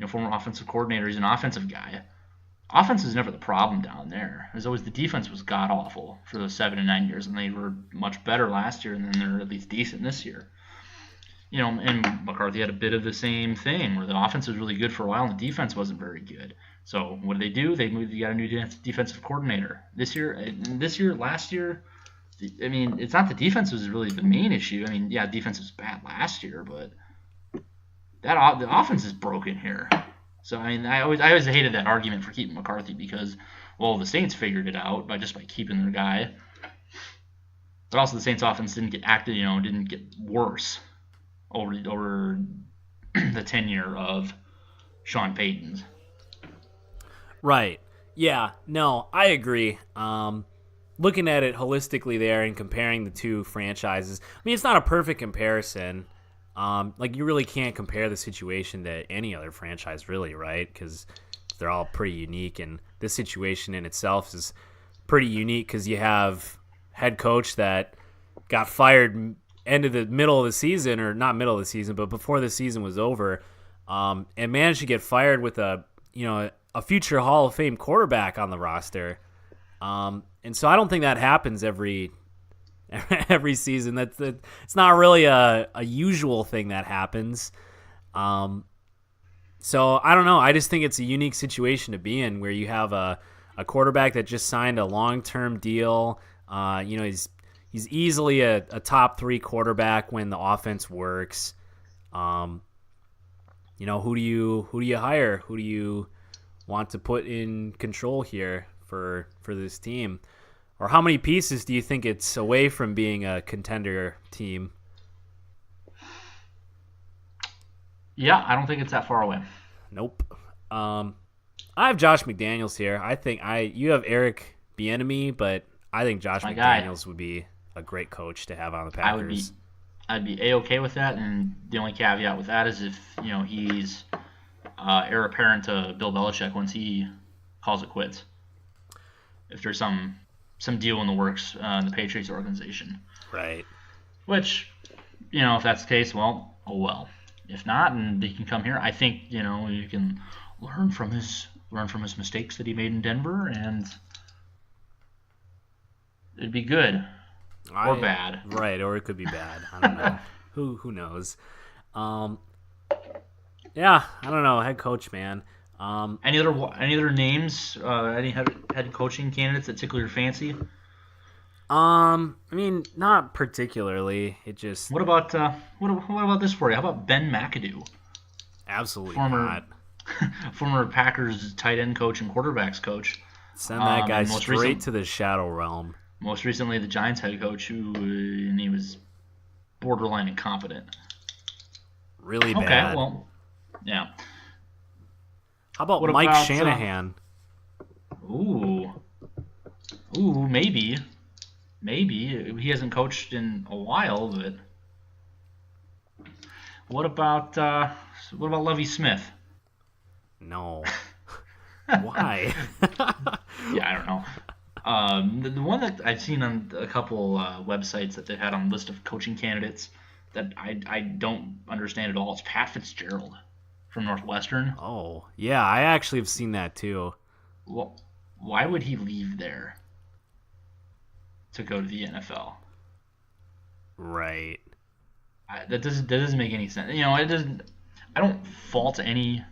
former offensive coordinator, he's an offensive guy. Offense is never the problem down there. It was always the defense was god awful for those 7 and 9 years, and they were much better last year, and then they're at least decent this year. And McCarthy had a bit of the same thing where the offense was really good for a while and the defense wasn't very good. So what do? They got a new defensive coordinator this year. Last year, I mean, it's not the defense was really the main issue. I mean, defense was bad last year, but the offense is broken here. So I mean, I always hated that argument for keeping McCarthy because, well, the Saints figured it out by keeping their guy, but also the Saints offense didn't get worse over the tenure of Sean Payton's. Right. Yeah. No, I agree. Looking at it holistically there and comparing the two franchises, I mean, it's not a perfect comparison. You really can't compare the situation to any other franchise, really, right? Because they're all pretty unique, and this situation in itself is pretty unique because you have head coach that got fired middle of the season, or not middle of the season, but before the season was over, and managed to get fired with a future Hall of Fame quarterback on the roster. And so I don't think that happens every season. It's not really a usual thing that happens. So I don't know. I just think it's a unique situation to be in where you have a quarterback that just signed a long-term deal. He's He's easily a top 3 quarterback when the offense works. Who do you hire? Who do you want to put in control here for this team? Or how many pieces do you think it's away from being a contender team? Yeah, I don't think it's that far away. Nope. I have Josh McDaniels here. I think you have Eric Bieniemy, but I think Josh McDaniels would be a great coach to have on the Packers. I'd be A-okay with that, and the only caveat with that is if he's heir apparent to Bill Belichick once he calls it quits. If there's some deal in the works in the Patriots organization, right? Which, if that's the case, well, oh well. If not, and he can come here, I think you can learn from his mistakes that he made in Denver, and it'd be good. Or bad. Right, or it could be bad. I don't know. Who knows? Yeah, I don't know. Head coach, man. Any other names? Any head coaching candidates that tickle your fancy? I mean, not particularly. It just. What about this for you? How about Ben McAdoo? Absolutely not. Former Packers tight end coach and quarterbacks coach. Send that guy straight to the shadow realm. Most recently, the Giants head coach, and he was borderline incompetent. Really bad. Okay, well, yeah. How about Mike Shanahan? Ooh, maybe. He hasn't coached in a while, but what about Lovie Smith? No. Why? Yeah, I don't know. The one that I've seen on a couple websites that they've had on a list of coaching candidates that I don't understand at all. It's Pat Fitzgerald from Northwestern. Oh, yeah, I actually have seen that too. Well, why would he leave there to go to the NFL? Right. That doesn't make any sense. It doesn't. I don't fault any.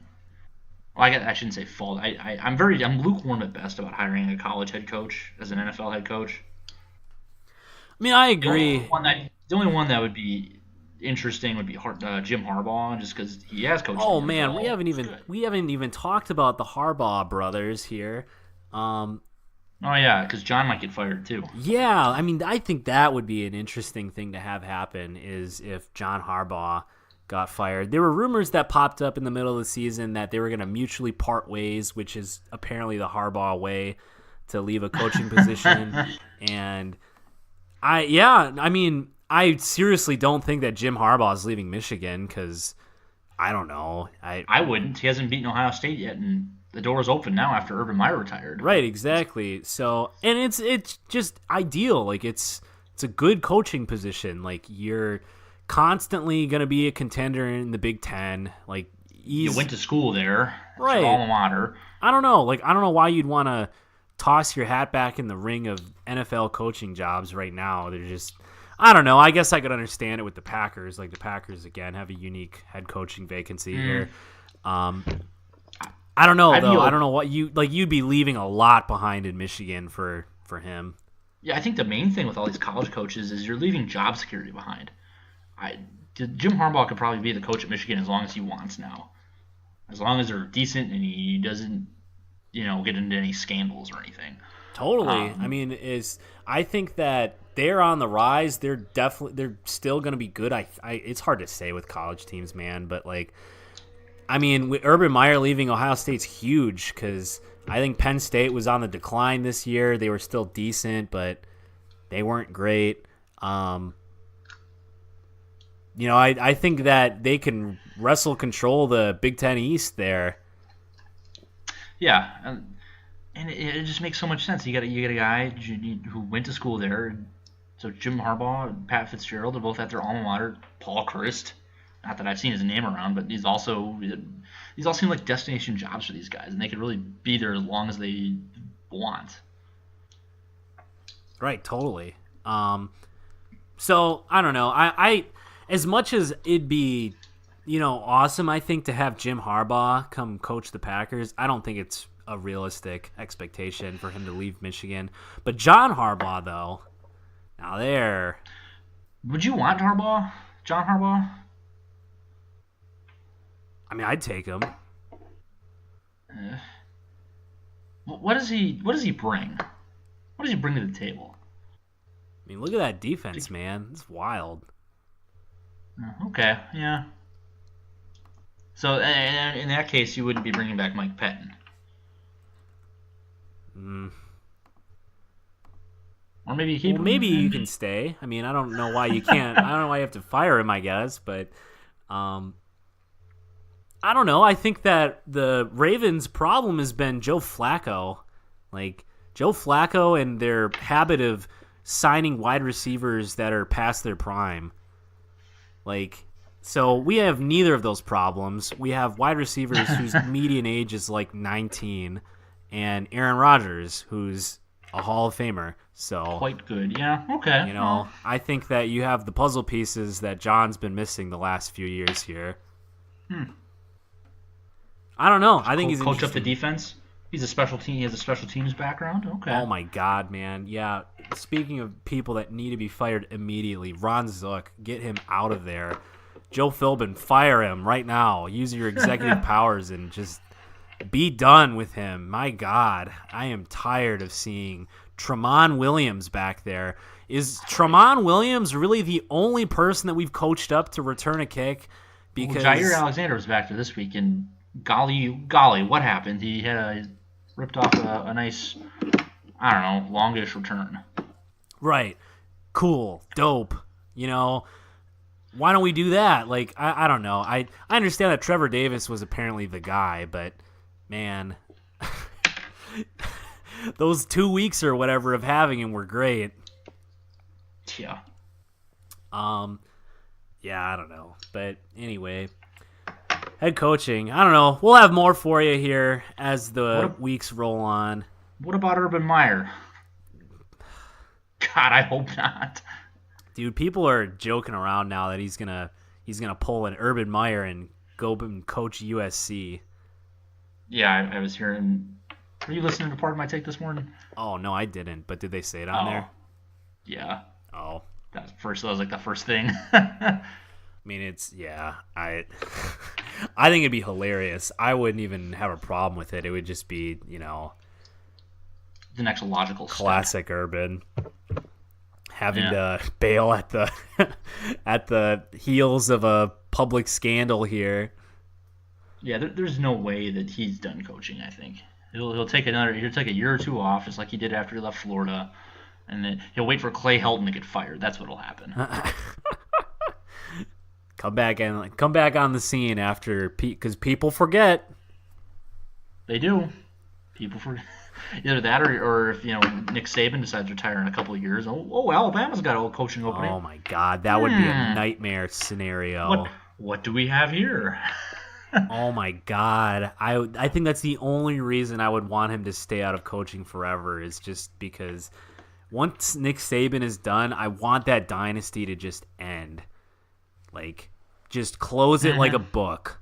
Well, I shouldn't say fault. I'm lukewarm at best about hiring a college head coach as an NFL head coach. I mean, I agree. The only one that would be interesting would be Jim Harbaugh, just because he has coached. Oh man, we haven't even talked about the Harbaugh brothers here. Oh yeah, because John might get fired too. Yeah, I mean, I think that would be an interesting thing to have happen is if John Harbaugh got fired. There were rumors that popped up in the middle of the season that they were going to mutually part ways, which is apparently the Harbaugh way to leave a coaching position. And I seriously don't think that Jim Harbaugh is leaving Michigan because I don't know. I wouldn't. He hasn't beaten Ohio State yet, and the door's open now after Urban Meyer retired. Right, exactly. So, and it's just ideal. Like it's a good coaching position. Like you're constantly going to be a contender in the Big Ten. Like you went to school there, right? Your alma mater. I don't know. Like I don't know why you'd want to toss your hat back in the ring of NFL coaching jobs right now. They're just, I don't know. I guess I could understand it with the Packers. Like the Packers again have a unique head coaching vacancy here. I don't know though. I don't know what you'd be leaving a lot behind in Michigan for him. Yeah, I think the main thing with all these college coaches is you're leaving job security behind. Jim Harbaugh could probably be the coach at Michigan as long as he wants now. As long as they're decent and he doesn't, get into any scandals or anything. Totally. I mean, I think that they're on the rise. They're still going to be good. It's hard to say with college teams, man, but like, I mean, with Urban Meyer leaving, Ohio State's huge because I think Penn State was on the decline this year. They were still decent, but they weren't great. I think that they can control the Big Ten East there. Yeah, and it just makes so much sense. You get a guy who went to school there. So Jim Harbaugh and Pat Fitzgerald are both at their alma mater. Paul Chryst, not that I've seen his name around, but these all seem like destination jobs for these guys, and they could really be there as long as they want. Right, totally. So I don't know. I as much as it'd be, awesome, I think, to have Jim Harbaugh come coach the Packers, I don't think it's a realistic expectation for him to leave Michigan. But John Harbaugh, though, Now there. Would you want Harbaugh? John Harbaugh? I mean, I'd take him. What does he bring? What does he bring to the table? I mean, look at that defense, man. It's wild. Okay, yeah. So in that case, you wouldn't be bringing back Mike Pettin. Or maybe keep him. Maybe you can stay. I mean, I don't know why you can't. I don't know why you have to fire him, I guess. But I don't know. I think that the Ravens' problem has been Joe Flacco. Like, Joe Flacco and their habit of signing wide receivers that are past their prime. Like, so we have neither of those problems. We have wide receivers whose median age is like 19, and Aaron Rodgers, who's a Hall of Famer. So quite good, yeah. Okay. You know, I think that you have the puzzle pieces that John's been missing the last few years here. I don't know. I think he's coach up the defense. He's a special team. He has a special teams background. Okay. Oh my God, man. Yeah. Speaking of people that need to be fired immediately, Ron Zook, get him out of there. Joe Philbin, fire him right now. Use your executive powers and just be done with him. My God, I am tired of seeing Tramon Williams back there. Is Tramon Williams really the only person that we've coached up to return a kick? Because Jair Alexander was back there this week, and golly, what happened? He had ripped off a nice, I don't know, longish return. Right. Cool. Dope. You know, why don't we do that? Like, I don't know. I understand that Trevor Davis was apparently the guy, but, man, those 2 weeks or whatever of having him were great. Yeah. Yeah, I don't know. But anyway, head coaching. I don't know. We'll have more for you here as the weeks roll on. What about Urban Meyer? God, I hope not. Dude, people are joking around now that he's gonna pull an Urban Meyer and go and coach USC. Yeah, I was hearing. Were you listening to part of my take this morning? Oh no, I didn't. But did they say it on there? Yeah. Oh. That was like the first thing. I mean, I think it'd be hilarious. I wouldn't even have a problem with it. It would just be, you know, the next logical classic step. Urban having to bail at the at the heels of a public scandal here. Yeah, there's no way that he's done coaching. I think he'll take a year or two off, just like he did after he left Florida. And then he'll wait for Clay Helton to get fired. That's what'll happen. Come back on the scene after because people forget. They do. People forget. Either that or if Nick Saban decides to retire in a couple of years. Oh, Alabama's got a coaching opening. Oh my God, that would be a nightmare scenario. What do we have here? Oh my God, I think that's the only reason I would want him to stay out of coaching forever is just because. Once Nick Saban is done, I want that dynasty to just end. Like, just close it like a book.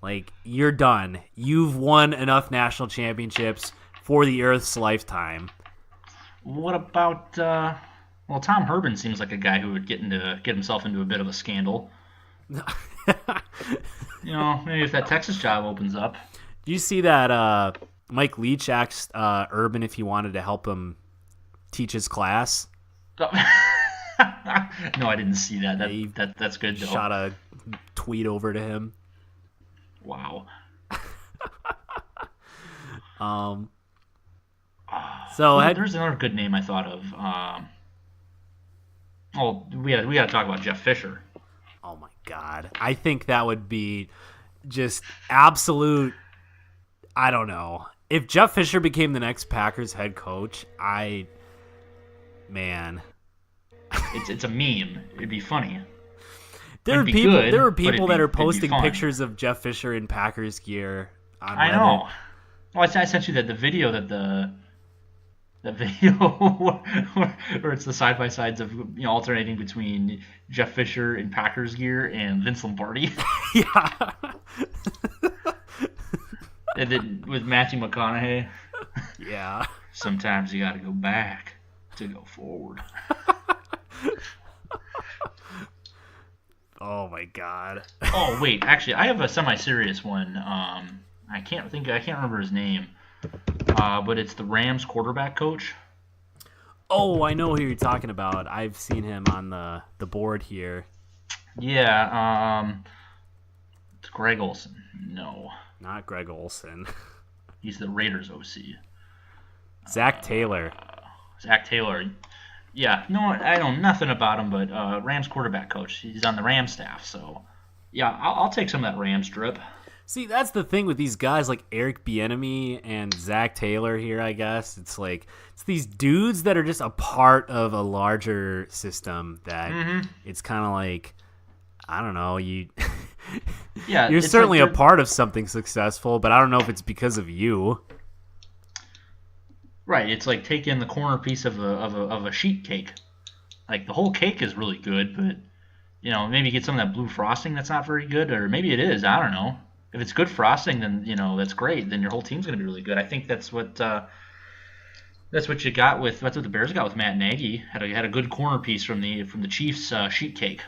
Like, you're done. You've won enough national championships for the Earth's lifetime. What about, Tom Herman seems like a guy who would get himself into a bit of a scandal. Maybe if that Texas job opens up. Do you see that Mike Leach asked Urban if he wanted to help him teach his class? No, I didn't see that. That's good though. Shot a tweet over to him. Wow. So there's another good name I thought of. We got to talk about Jeff Fisher. Oh my God, I think that would be just absolute. I don't know if Jeff Fisher became the next Packers head coach. Man, it's a meme. It'd be funny. There are people that are posting pictures of Jeff Fisher in Packers gear on Reddit. I know. Well, I sent you the video where it's the side by sides of alternating between Jeff Fisher in Packers gear and Vince Lombardi. Yeah. And then with Matthew Yeah. Sometimes you got to go back to go forward. Oh my god. Oh wait, actually, I have a semi-serious one. I can't remember his name. But it's the Rams quarterback coach. Oh, I know who you're talking about. I've seen him on the board here. Yeah, it's Greg Olson. No, Not Greg Olson. he's the Raiders OC. Zach Taylor. Zach Taylor. Yeah, no, I know nothing about him, but Rams quarterback coach. He's on the Rams staff, so yeah, I'll take some of that Rams drip. See, that's the thing with these guys like Eric Bieniemy and Zach Taylor here, I guess. It's like it's these dudes that are just a part of a larger system that it's kind of like, I don't know, you're certainly like a part of something successful, but I don't know if it's because of you. Right, it's like taking the corner piece of a sheet cake. Like the whole cake is really good, but maybe get some of that blue frosting that's not very good, or maybe it is. I don't know. If it's good frosting, then that's great. Then your whole team's going to be really good. I think that's what you got with that's what the Bears got with Matt Nagy. Had a good corner piece from the Chiefs sheet cake.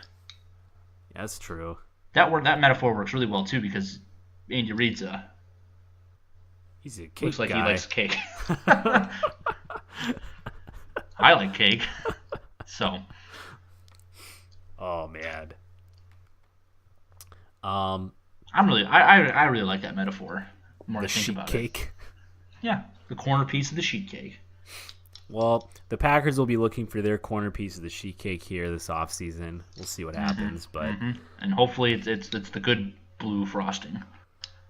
That's true. That metaphor works really well too because Andy Reid's he's a cake looks like guy. he likes cake. I like cake, so. Oh man. I really like that metaphor. The more I think about cake. it. Yeah, the corner piece of the sheet cake. Well, the Packers will be looking for their corner piece of the sheet cake here this offseason. We'll see what happens, but and hopefully it's the good blue frosting.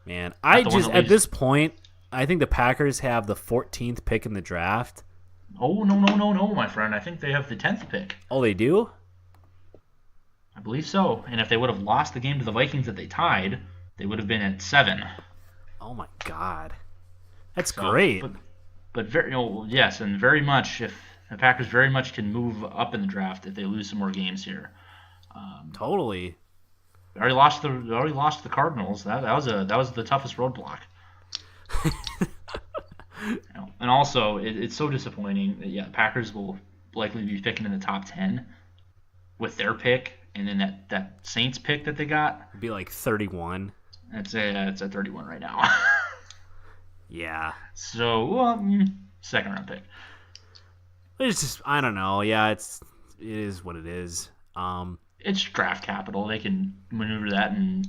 Man, at this point, I think the Packers have the 14th pick in the draft. Oh no, my friend! I think they have the 10th pick. Oh, they do? I believe so. And if they would have lost the game to the Vikings that they tied, they would have been at 7. Oh my God, that's great. But very yes, and very much if the Packers very much can move up in the draft if they lose some more games here. Totally. They already lost to the Cardinals. That was the toughest roadblock. And also, it's so disappointing that Packers will likely be picking in the top 10 with their pick, and then that Saints pick that they got. It'd be like 31. It's at 31 right now. Yeah. So, second round pick. It's just, I don't know. Yeah, it is what it is. It's draft capital. They can maneuver that and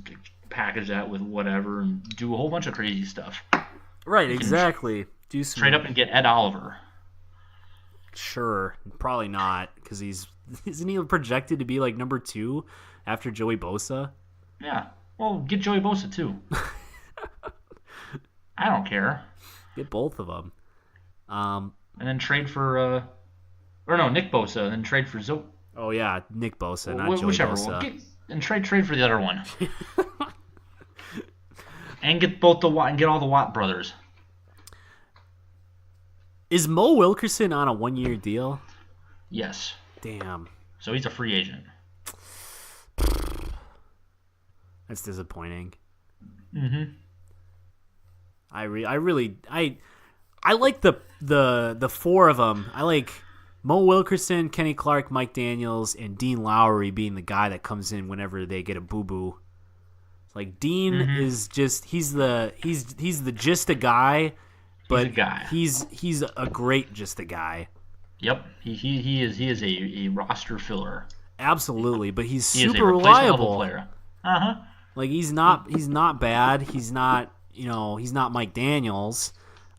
package that with whatever and do a whole bunch of crazy stuff. Right, exactly. Do some trade up and get Ed Oliver. Sure, probably not, because isn't he projected to be like number 2 after Joey Bosa? Yeah. Well, get Joey Bosa too. I don't care. Get both of them. And then trade for Nick Bosa, and then trade for Zoe. Oh yeah, Nick Bosa, not Joey whichever. Bosa. And trade for the other one. And get both get all the Watt brothers. Is Mo Wilkerson on a 1-year deal? Yes. Damn. So he's a free agent. That's disappointing. Mm-hmm. I like the 4 of them. I like Mo Wilkerson, Kenny Clark, Mike Daniels, and Dean Lowry being the guy that comes in whenever they get a boo-boo. Like Dean is just he's the just a guy, but he's a great just a guy. Yep, he is a roster filler. Absolutely, but he's He is a super replaceable reliable. player. Uh-huh. Like he's not bad. He's not he's not Mike Daniels,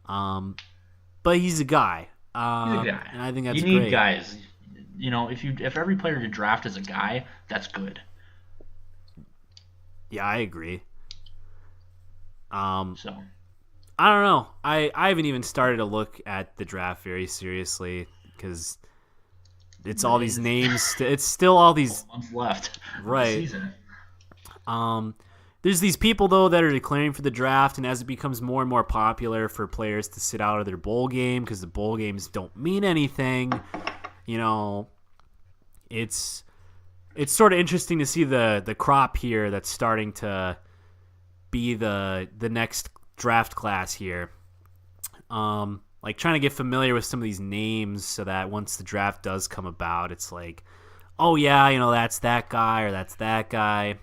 but he's a guy. He's a guy. And I think that's you need great. guys. If every player you draft is a guy, that's good. Yeah, I agree. So I don't know. I haven't even started to look at the draft very seriously because it's all these names. It's still all these months left. Right. Of the season. There's these people though that are declaring for the draft, and as it becomes more and more popular for players to sit out of their bowl game because the bowl games don't mean anything, it's sort of interesting to see the crop here that's starting to be the next draft class here. Like trying to get familiar with some of these names so that once the draft does come about, it's like, oh yeah, that's that guy or that's that guy.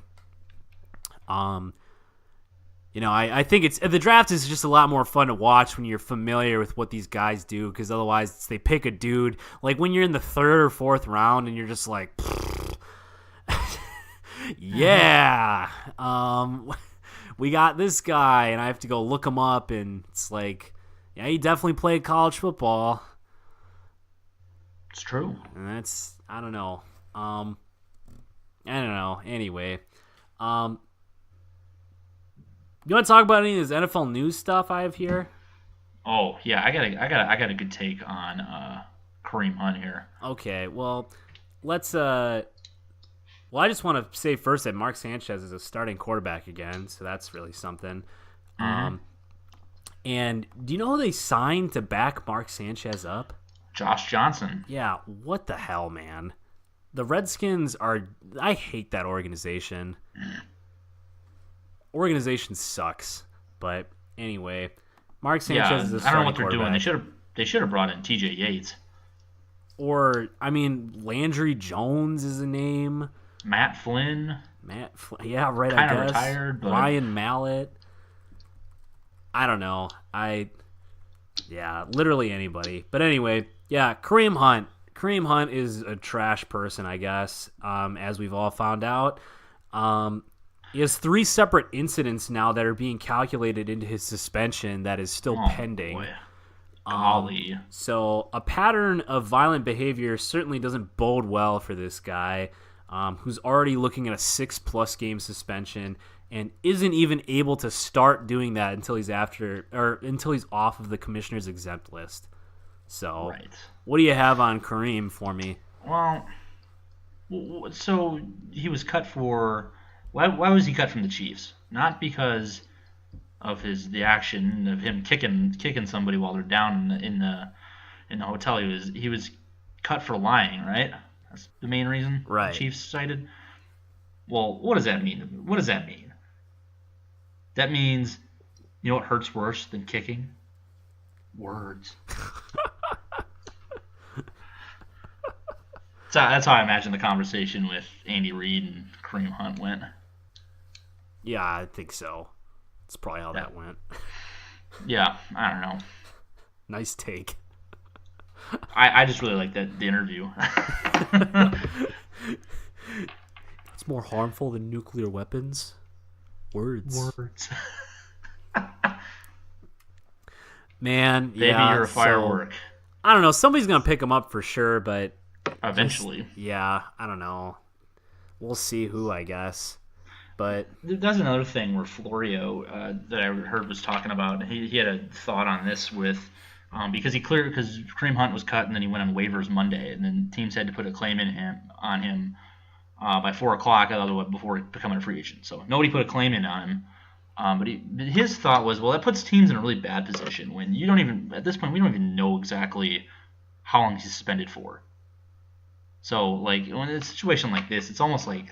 I think the draft is just a lot more fun to watch when you're familiar with what these guys do, because otherwise they pick a dude like when you're in the third or fourth round and you're just like, yeah, we got this guy, and I have to go look him up, and it's like, yeah, he definitely played college football. It's true. And that's, I don't know. Anyway, you want to talk about any of this NFL news stuff I have here? Oh yeah, I got a good take on Kareem Hunt here. Okay, well, let's. I just want to say first that Mark Sanchez is a starting quarterback again, so that's really something. Mm-hmm. And do you know who they signed to back Mark Sanchez up? Josh Johnson. Yeah, what the hell, man? The Redskins are. I hate that organization. Organization sucks. But anyway, Mark Sanchez is a starting quarterback. I don't know what they're doing. They should have brought in T.J. Yates. Or, Landry Jones is a name. Matt Flynn. Yeah, right, Kind I of guess. retired, but... Ryan Mallett. I don't know. Literally anybody. But anyway, yeah, Kareem Hunt. Kareem Hunt is a trash person, I guess, as we've all found out. He has 3 separate incidents now that are being calculated into his suspension that is still pending. Boy. Golly. So a pattern of violent behavior certainly doesn't bode well for this guy, who's already looking at a 6+ game suspension and isn't even able to start doing that until he's off of the commissioner's exempt list. So, right. What do you have on Kareem for me? Well, so he was cut for. Why was he cut from the Chiefs? Not because of the action of him kicking somebody while they're down in the hotel. He was cut for lying, right? That's the main reason. Right. The Chiefs cited. Well, what does that mean? What does that mean? That means, you know what hurts worse than kicking? Words. That's how I imagine the conversation with Andy Reid and Kareem Hunt went. Yeah, I think so. That's probably how that went. Yeah, I don't know. Nice take. I just really like the interview. It's more harmful than nuclear weapons. Words. Man, maybe you're a firework. I don't know. Somebody's gonna pick him up for sure, but eventually. I don't know. We'll see who, I guess. But that's another thing where Florio that I heard was talking about. He had a thought on this with because Kareem Hunt was cut and then he went on waivers Monday, and then teams had to put a claim on him by 4:00 otherwise before becoming a free agent. So nobody put a claim in on him. But his thought was, well, that puts teams in a really bad position when you don't even at this point we don't even know exactly how long he's suspended for. So like when it's a situation like this, it's almost like.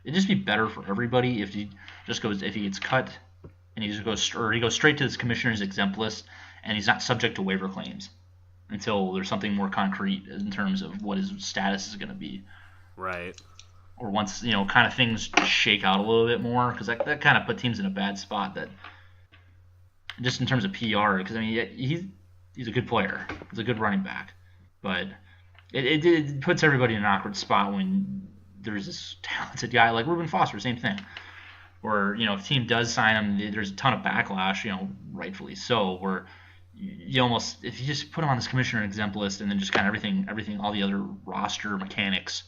It'd just be better for everybody if he gets cut and he goes straight to this commissioner's exempt list and he's not subject to waiver claims until there's something more concrete in terms of what his status is going to be. Right. Or once kind of things shake out a little bit more, because that kind of put teams in a bad spot. That just in terms of PR, because he's a good player, he's a good running back, but it puts everybody in an awkward spot when. There's this talented guy like Reuben Foster, same thing. Where, if a team does sign him, there's a ton of backlash, rightfully so, where you almost, if you just put him on this commissioner exempt list and then just kind of everything, all the other roster mechanics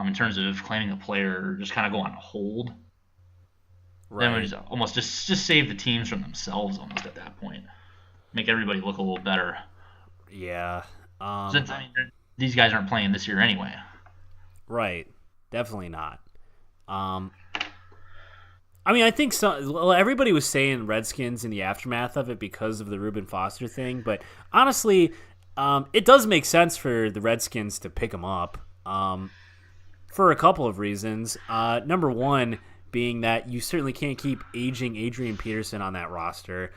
in terms of claiming a player just kind of go on hold. Right. Then we just save the teams from themselves almost at that point. Make everybody look a little better. Yeah. These guys aren't playing this year anyway. Right. Definitely not. I think everybody was saying Redskins in the aftermath of it because of the Reuben Foster thing, but honestly, it does make sense for the Redskins to pick him up for a couple of reasons. Number one being that you certainly can't keep aging Adrian Peterson on that roster.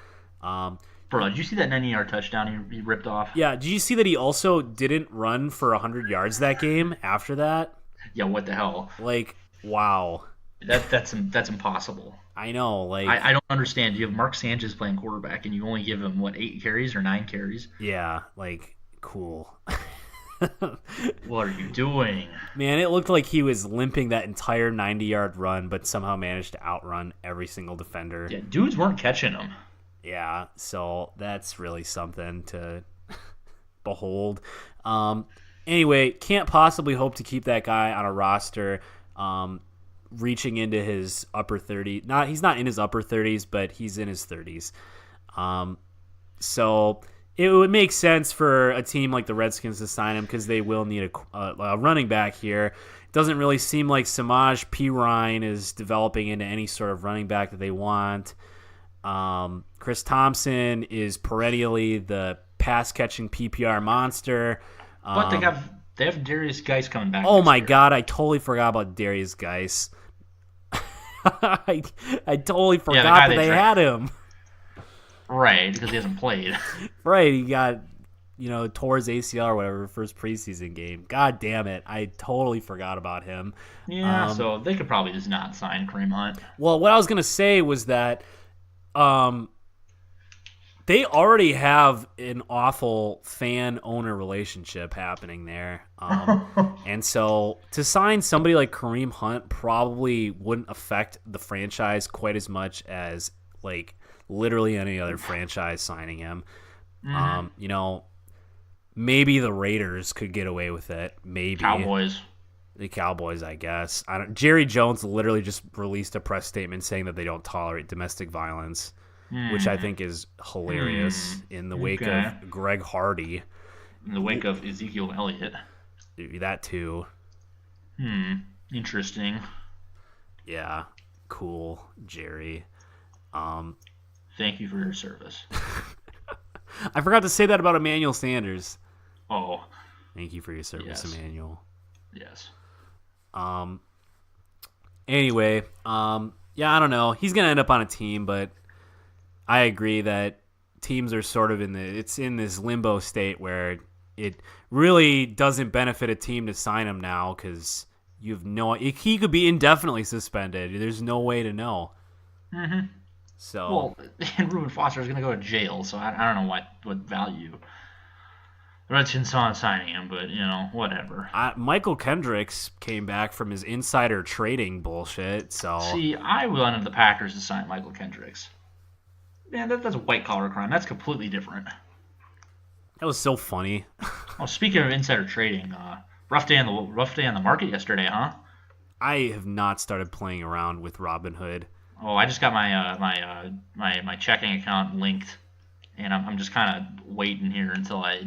Bro, did you see that 90-yard touchdown he ripped off? Yeah, did you see that he also didn't run for 100 yards that game after that? Yeah, what the hell? Like, wow. That's impossible. I know, like, I don't understand. You have Mark Sanchez playing quarterback, and you only give him, what, 8 carries or 9 carries? yeah, like, cool. What are you doing? Man, it looked like he was limping that entire 90-yard run, but somehow managed to outrun every single defender. Yeah, dudes weren't catching him. Yeah, so that's really something to behold. Anyway, can't possibly hope to keep that guy on a roster reaching into his upper 30s. He's not in his upper 30s, but he's in his 30s. So it would make sense for a team like the Redskins to sign him because they will need a running back here. It doesn't really seem like Samaj P. Ryan is developing into any sort of running back that they want. Chris Thompson is perennially the pass-catching PPR monster. But they have Darius Geis coming back. Oh my God, I totally forgot about Darius Geis. I totally forgot that they had him. Right, because he hasn't played. Right, he got, tore his ACL or whatever first preseason game. God damn it, I totally forgot about him. Yeah, so they could probably just not sign Kareem Hunt. Well, what I was going to say was that they already have an awful fan-owner relationship happening there. And so to sign somebody like Kareem Hunt probably wouldn't affect the franchise quite as much as, like, literally any other franchise signing him. Maybe the Raiders could get away with it. Maybe. The Cowboys, I guess. Jerry Jones literally just released a press statement saying that they don't tolerate domestic violence, which I think is hilarious in the wake of Greg Hardy. In the wake of Ezekiel Elliott. That too. Interesting. Yeah. Cool, Jerry. Thank you for your service. I forgot to say that about Emmanuel Sanders. Oh. Thank you for your service, yes. Emmanuel. Yes. Anyway, yeah, I don't know. He's going to end up on a team, but I agree that teams are sort of in this limbo state where it really doesn't benefit a team to sign him now because he could be indefinitely suspended. There's no way to know. Mm-hmm. So, and Reuben Foster is going to go to jail, so I don't know what value the Redskins saw in signing him, but, whatever. Michael Kendricks came back from his insider trading bullshit, so... See, I wanted the Packers to sign Michael Kendricks. Man, that's a white-collar crime. That's completely different. That was so funny. Oh, speaking of insider trading, rough day on the market yesterday, huh? I have not started playing around with Robinhood. Oh, I just got my checking account linked, and I'm just kind of waiting here until I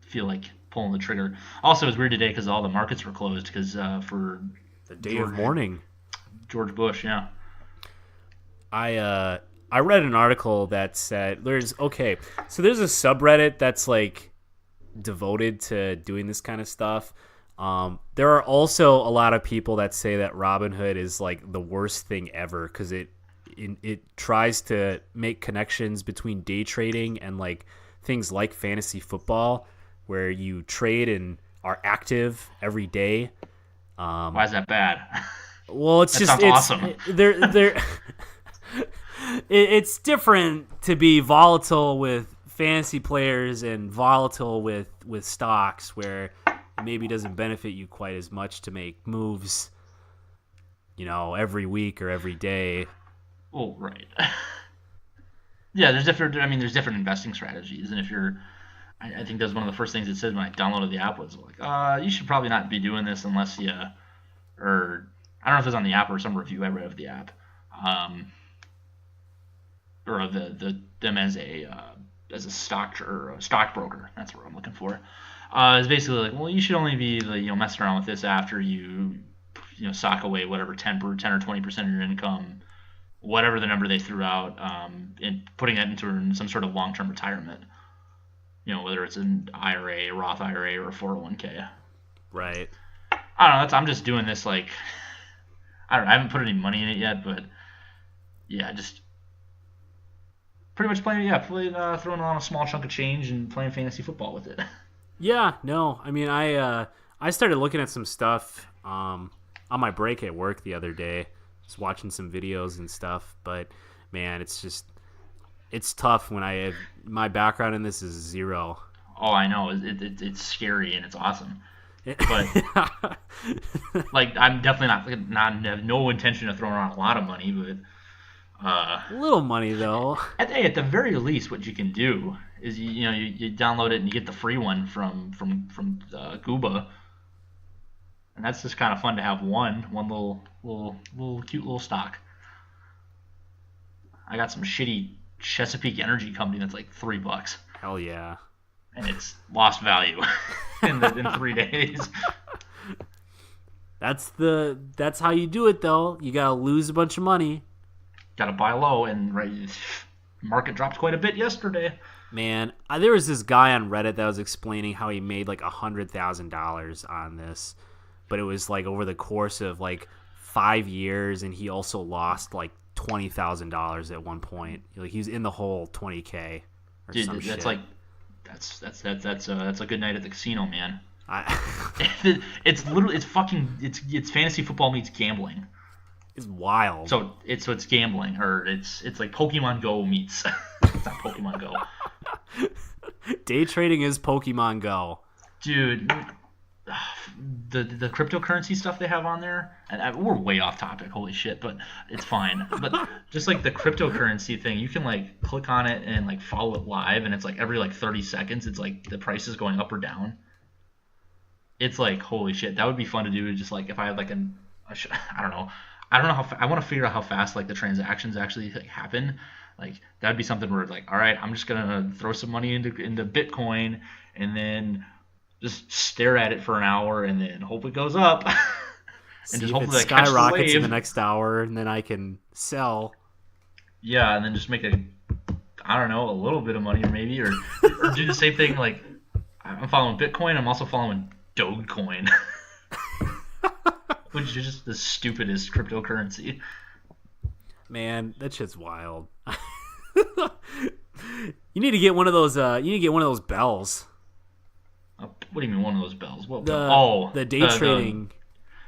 feel like pulling the trigger. Also, it was weird today because all the markets were closed because for the day of mourning. George Bush, yeah. I read an article that said there's a subreddit that's like devoted to doing this kind of stuff. There are also a lot of people that say that Robinhood is like the worst thing ever because it tries to make connections between day trading and like things like fantasy football, where you trade and are active every day. Why is that bad? Well, it's awesome. It's different to be volatile with fantasy players and volatile with stocks, where maybe doesn't benefit you quite as much to make moves, every week or every day. Oh, right. Yeah, there's different investing strategies, and if you're, I think that's one of the first things it said when I downloaded the app was like, you should probably not be doing this unless you, or I don't know if it was on the app or some review I read of the app, or of them as a stockbroker. That's what I'm looking for. It's basically like, well, you should only be messing around with this after you sock away whatever 10 or 20% of your income, whatever the number they threw out, and putting that into some sort of long-term retirement. Whether it's an IRA, a Roth IRA, or a 401k. Right. I don't know. I'm just doing this like, I haven't put any money in it yet, but yeah, just pretty much throwing on a small chunk of change and playing fantasy football with it. Yeah, no, I mean, I started looking at some stuff on my break at work the other day, just watching some videos and stuff. But man, it's tough when my background in this is zero. Oh, I know. It's scary and it's awesome. But like, I'm definitely not have no intention of throwing around a lot of money, but A little money though. at the very least, what you can do is you download it and you get the free one from Gooba, and that's just kind of fun to have one little cute little stock. I got some shitty Chesapeake Energy company that's like $3, Hell yeah. and it's lost value in 3 days. That's how you do it though. You gotta lose a bunch of money. Got to buy low, and market dropped quite a bit yesterday. Man, there was this guy on Reddit that was explaining how he made like $100,000 on this, but it was like over the course of like 5 years, and he also lost like $20,000 at one point. Like he's in the hole $20K or Dude, some that's shit. like that's a good night at the casino, man. I, It's fantasy football meets gambling. it's wild. So it's gambling, or it's like Pokemon Go meets. It's not Pokemon Go, Day trading is Pokemon Go. dude. The cryptocurrency stuff they have on there, and we're way off topic. Holy shit, but it's fine. But just like the cryptocurrency thing, you can like click on it and like follow it live, and it's like every like 30 seconds, it's like the price is going up or down. It's like holy shit. That would be fun to do. Just like if I had like I don't know. I don't know how I want to figure out how fast like the transactions actually like happen. Like that'd be something where like, all right, I'm just gonna throw some money into Bitcoin and then just stare at it for an hour and then hope it goes up. And See just if hopefully it I catch the skyrockets in wave. the next hour, and then I can sell. Yeah, and then just make I don't know, a little bit of money maybe, or do the same thing. Like I'm following Bitcoin, I'm also following Dogecoin, which is just the stupidest cryptocurrency. Man, that shit's wild. You need to get one of those. You need to get one of those bells. What do you mean one of those bells? What? The day trading.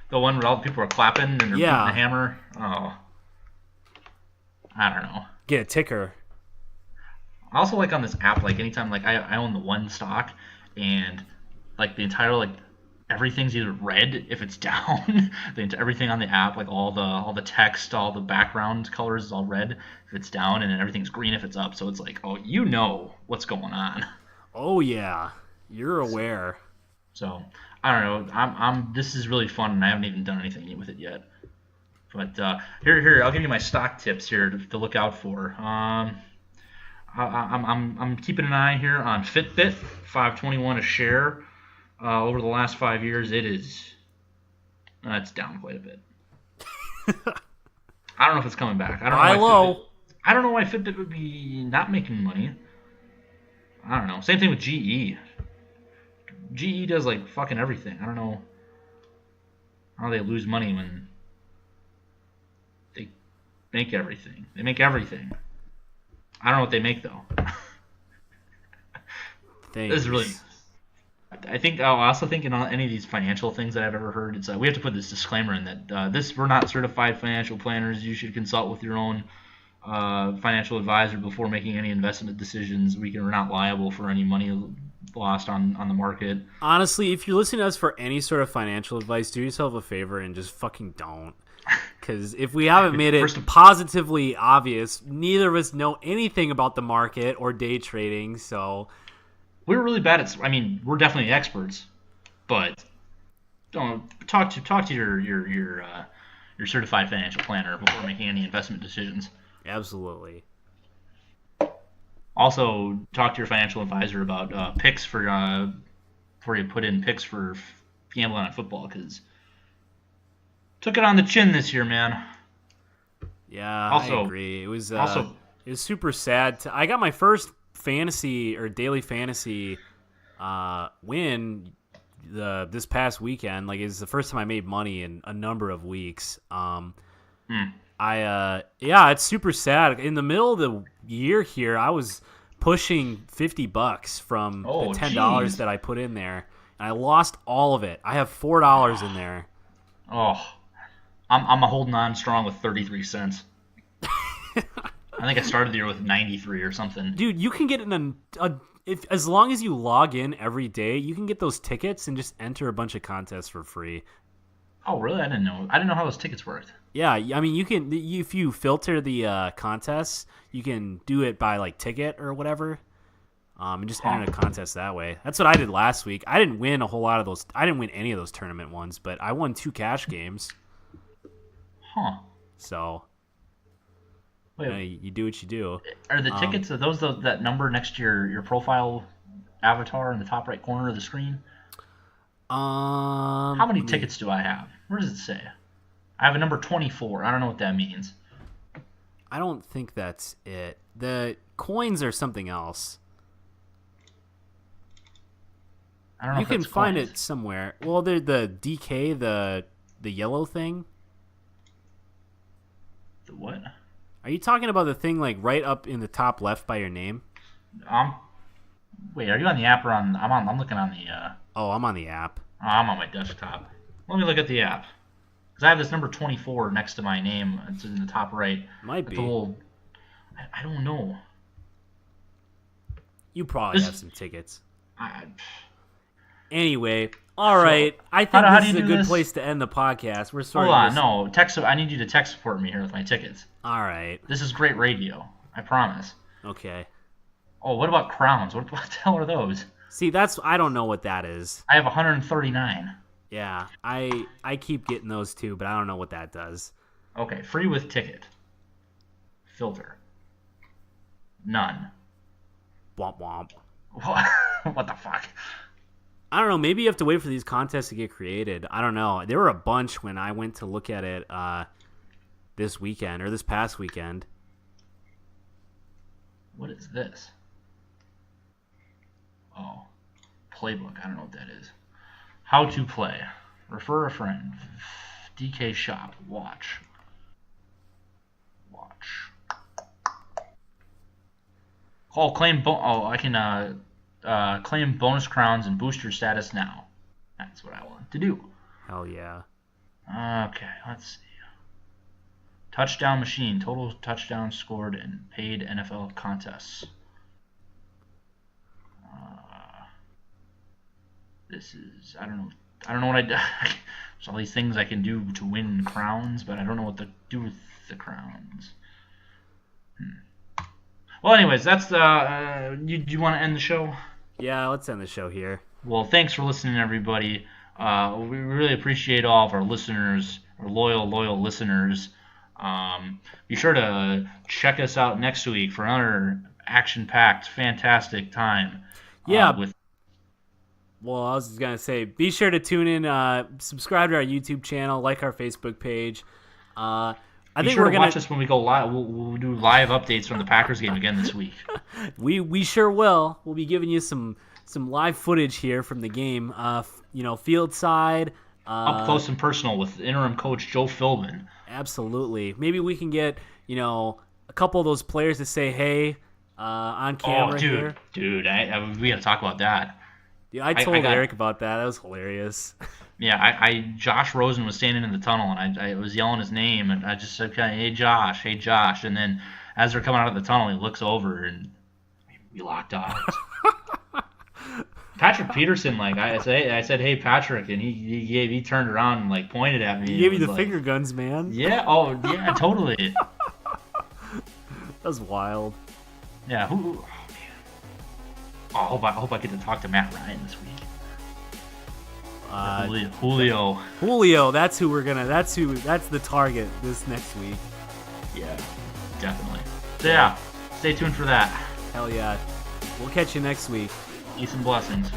The one where all the people are clapping and they're beating the hammer. Oh, I don't know. Get a ticker. I also like on this app, like anytime like I own the one stock, and like the entire like everything's either red if it's down, everything on the app, like all the text, all the background colors is all red if it's down, and then everything's green if it's up. So it's like, oh, you know what's going on. Oh yeah, you're aware. So I don't know. This is really fun, and I haven't even done anything with it yet. But here, I'll give you my stock tips here to look out for. I'm keeping an eye here on Fitbit, $5.21 a share. Over the last 5 years, it's down quite a bit. I don't know if it's coming back. I don't know why Fitbit would be not making money. I don't know. Same thing with GE. GE does like fucking everything. I don't know how they lose money when they make everything. They make everything. I don't know what they make though. This is really. I also think in any of these financial things that I've ever heard, it's we have to put this disclaimer in that we're not certified financial planners. You should consult with your own financial advisor before making any investment decisions. We're not liable for any money lost on the market. Honestly, if you're listening to us for any sort of financial advice, do yourself a favor and just fucking don't. Because if we haven't made it positively obvious, neither of us know anything about the market or day trading, so... We're really bad at. I mean, we're definitely experts, but don't talk to your certified financial planner before making any investment decisions. Absolutely. Also, talk to your financial advisor about picks for before you put in picks for gambling on football, because took it on the chin this year, man. Yeah, I agree. It was super sad. I got my first fantasy or daily fantasy win this past weekend. Like, it's the first time I made money in a number of weeks. I Yeah, it's super sad. In the middle of the year here, I was pushing $50 from the $10 that I put in there, and I lost all of it. I have $4 in there. Oh, I'm holding on strong with 33 cents. I think I started the year with 93 or something. Dude, you can get as long as you log in every day, you can get those tickets and just enter a bunch of contests for free. Oh, really? I didn't know. I didn't know how those tickets worked. Yeah, I mean, you can if you filter the contests, you can do it by like ticket or whatever, and just enter a contest that way. That's what I did last week. I didn't win a whole lot of those. I didn't win any of those tournament ones, but I won 2 cash games. Huh. So, wait, you do what you do. Are the tickets, are those that number next to your profile avatar in the top right corner of the screen? How many tickets do I have? Where does it say? I have a number 24. I don't know what that means. I don't think that's it. The coins are something else. I don't know. You can find it somewhere. Well, they're the DK, the yellow thing. The what? Are you talking about the thing like right up in the top left by your name? Wait, are you on the app or on? I'm looking on the. Oh, I'm on the app. Oh, I'm on my desktop. Let me look at the app. Because I have this number 24 next to my name. It's in the top right. Might be. I don't know. You probably have some tickets. Anyway, all right. I think this is a good place to end the podcast. We're sort of. Hold on, no. I need you to tech support me here with my tickets. All right. This is great radio. I promise. Okay. Oh, what about crowns? What the hell are those? See, I don't know what that is. I have 139. Yeah, I keep getting those too, but I don't know what that does. Okay, free with ticket. Filter. None. Womp womp. What the fuck? I don't know. Maybe you have to wait for these contests to get created. I don't know. There were a bunch when I went to look at it this weekend or this past weekend. What is this? Oh, playbook. I don't know what that is. How to play. Refer a friend. DK shop. Watch. Claim. I can claim bonus crowns and booster status now. That's what I want to do. Hell yeah. Okay, let's see. Touchdown machine. Total touchdowns scored in paid NFL contests. This is, I don't know what I do. There's all these things I can do to win crowns, but I don't know what to do with the crowns. Well, anyways, that's the. You want to end the show? Yeah, let's end the show here. Well, thanks for listening, everybody. We really appreciate all of our listeners, our loyal listeners. Be sure to check us out next week for another action-packed, fantastic time. Yeah. Well, I was just going to say, be sure to tune in, subscribe to our YouTube channel, like our Facebook page. I think we're going to watch us when we go live. We'll do live updates from the Packers game again this week. We sure will. We'll be giving you some live footage here from the game. Field side. Up close and personal with interim coach Joe Philbin. Absolutely. Maybe we can get, a couple of those players to say hey on camera here. Dude, we got to talk about that. Yeah, I told Eric about that. That was hilarious. Yeah, Josh Rosen was standing in the tunnel, and I was yelling his name, and I just said, hey, Josh. And then as they're coming out of the tunnel, he looks over, and we locked eyes. Patrick Peterson, I said, hey, Patrick, and he turned around and, pointed at me. He gave you the finger guns, man. Yeah, yeah, totally. That was wild. Yeah, man. I hope I get to talk to Matt Ryan this week. Julio. That's who we're gonna. That's the target this next week. Yeah, definitely. So yeah, stay tuned for that. Hell yeah. We'll catch you next week. Peace and blessings.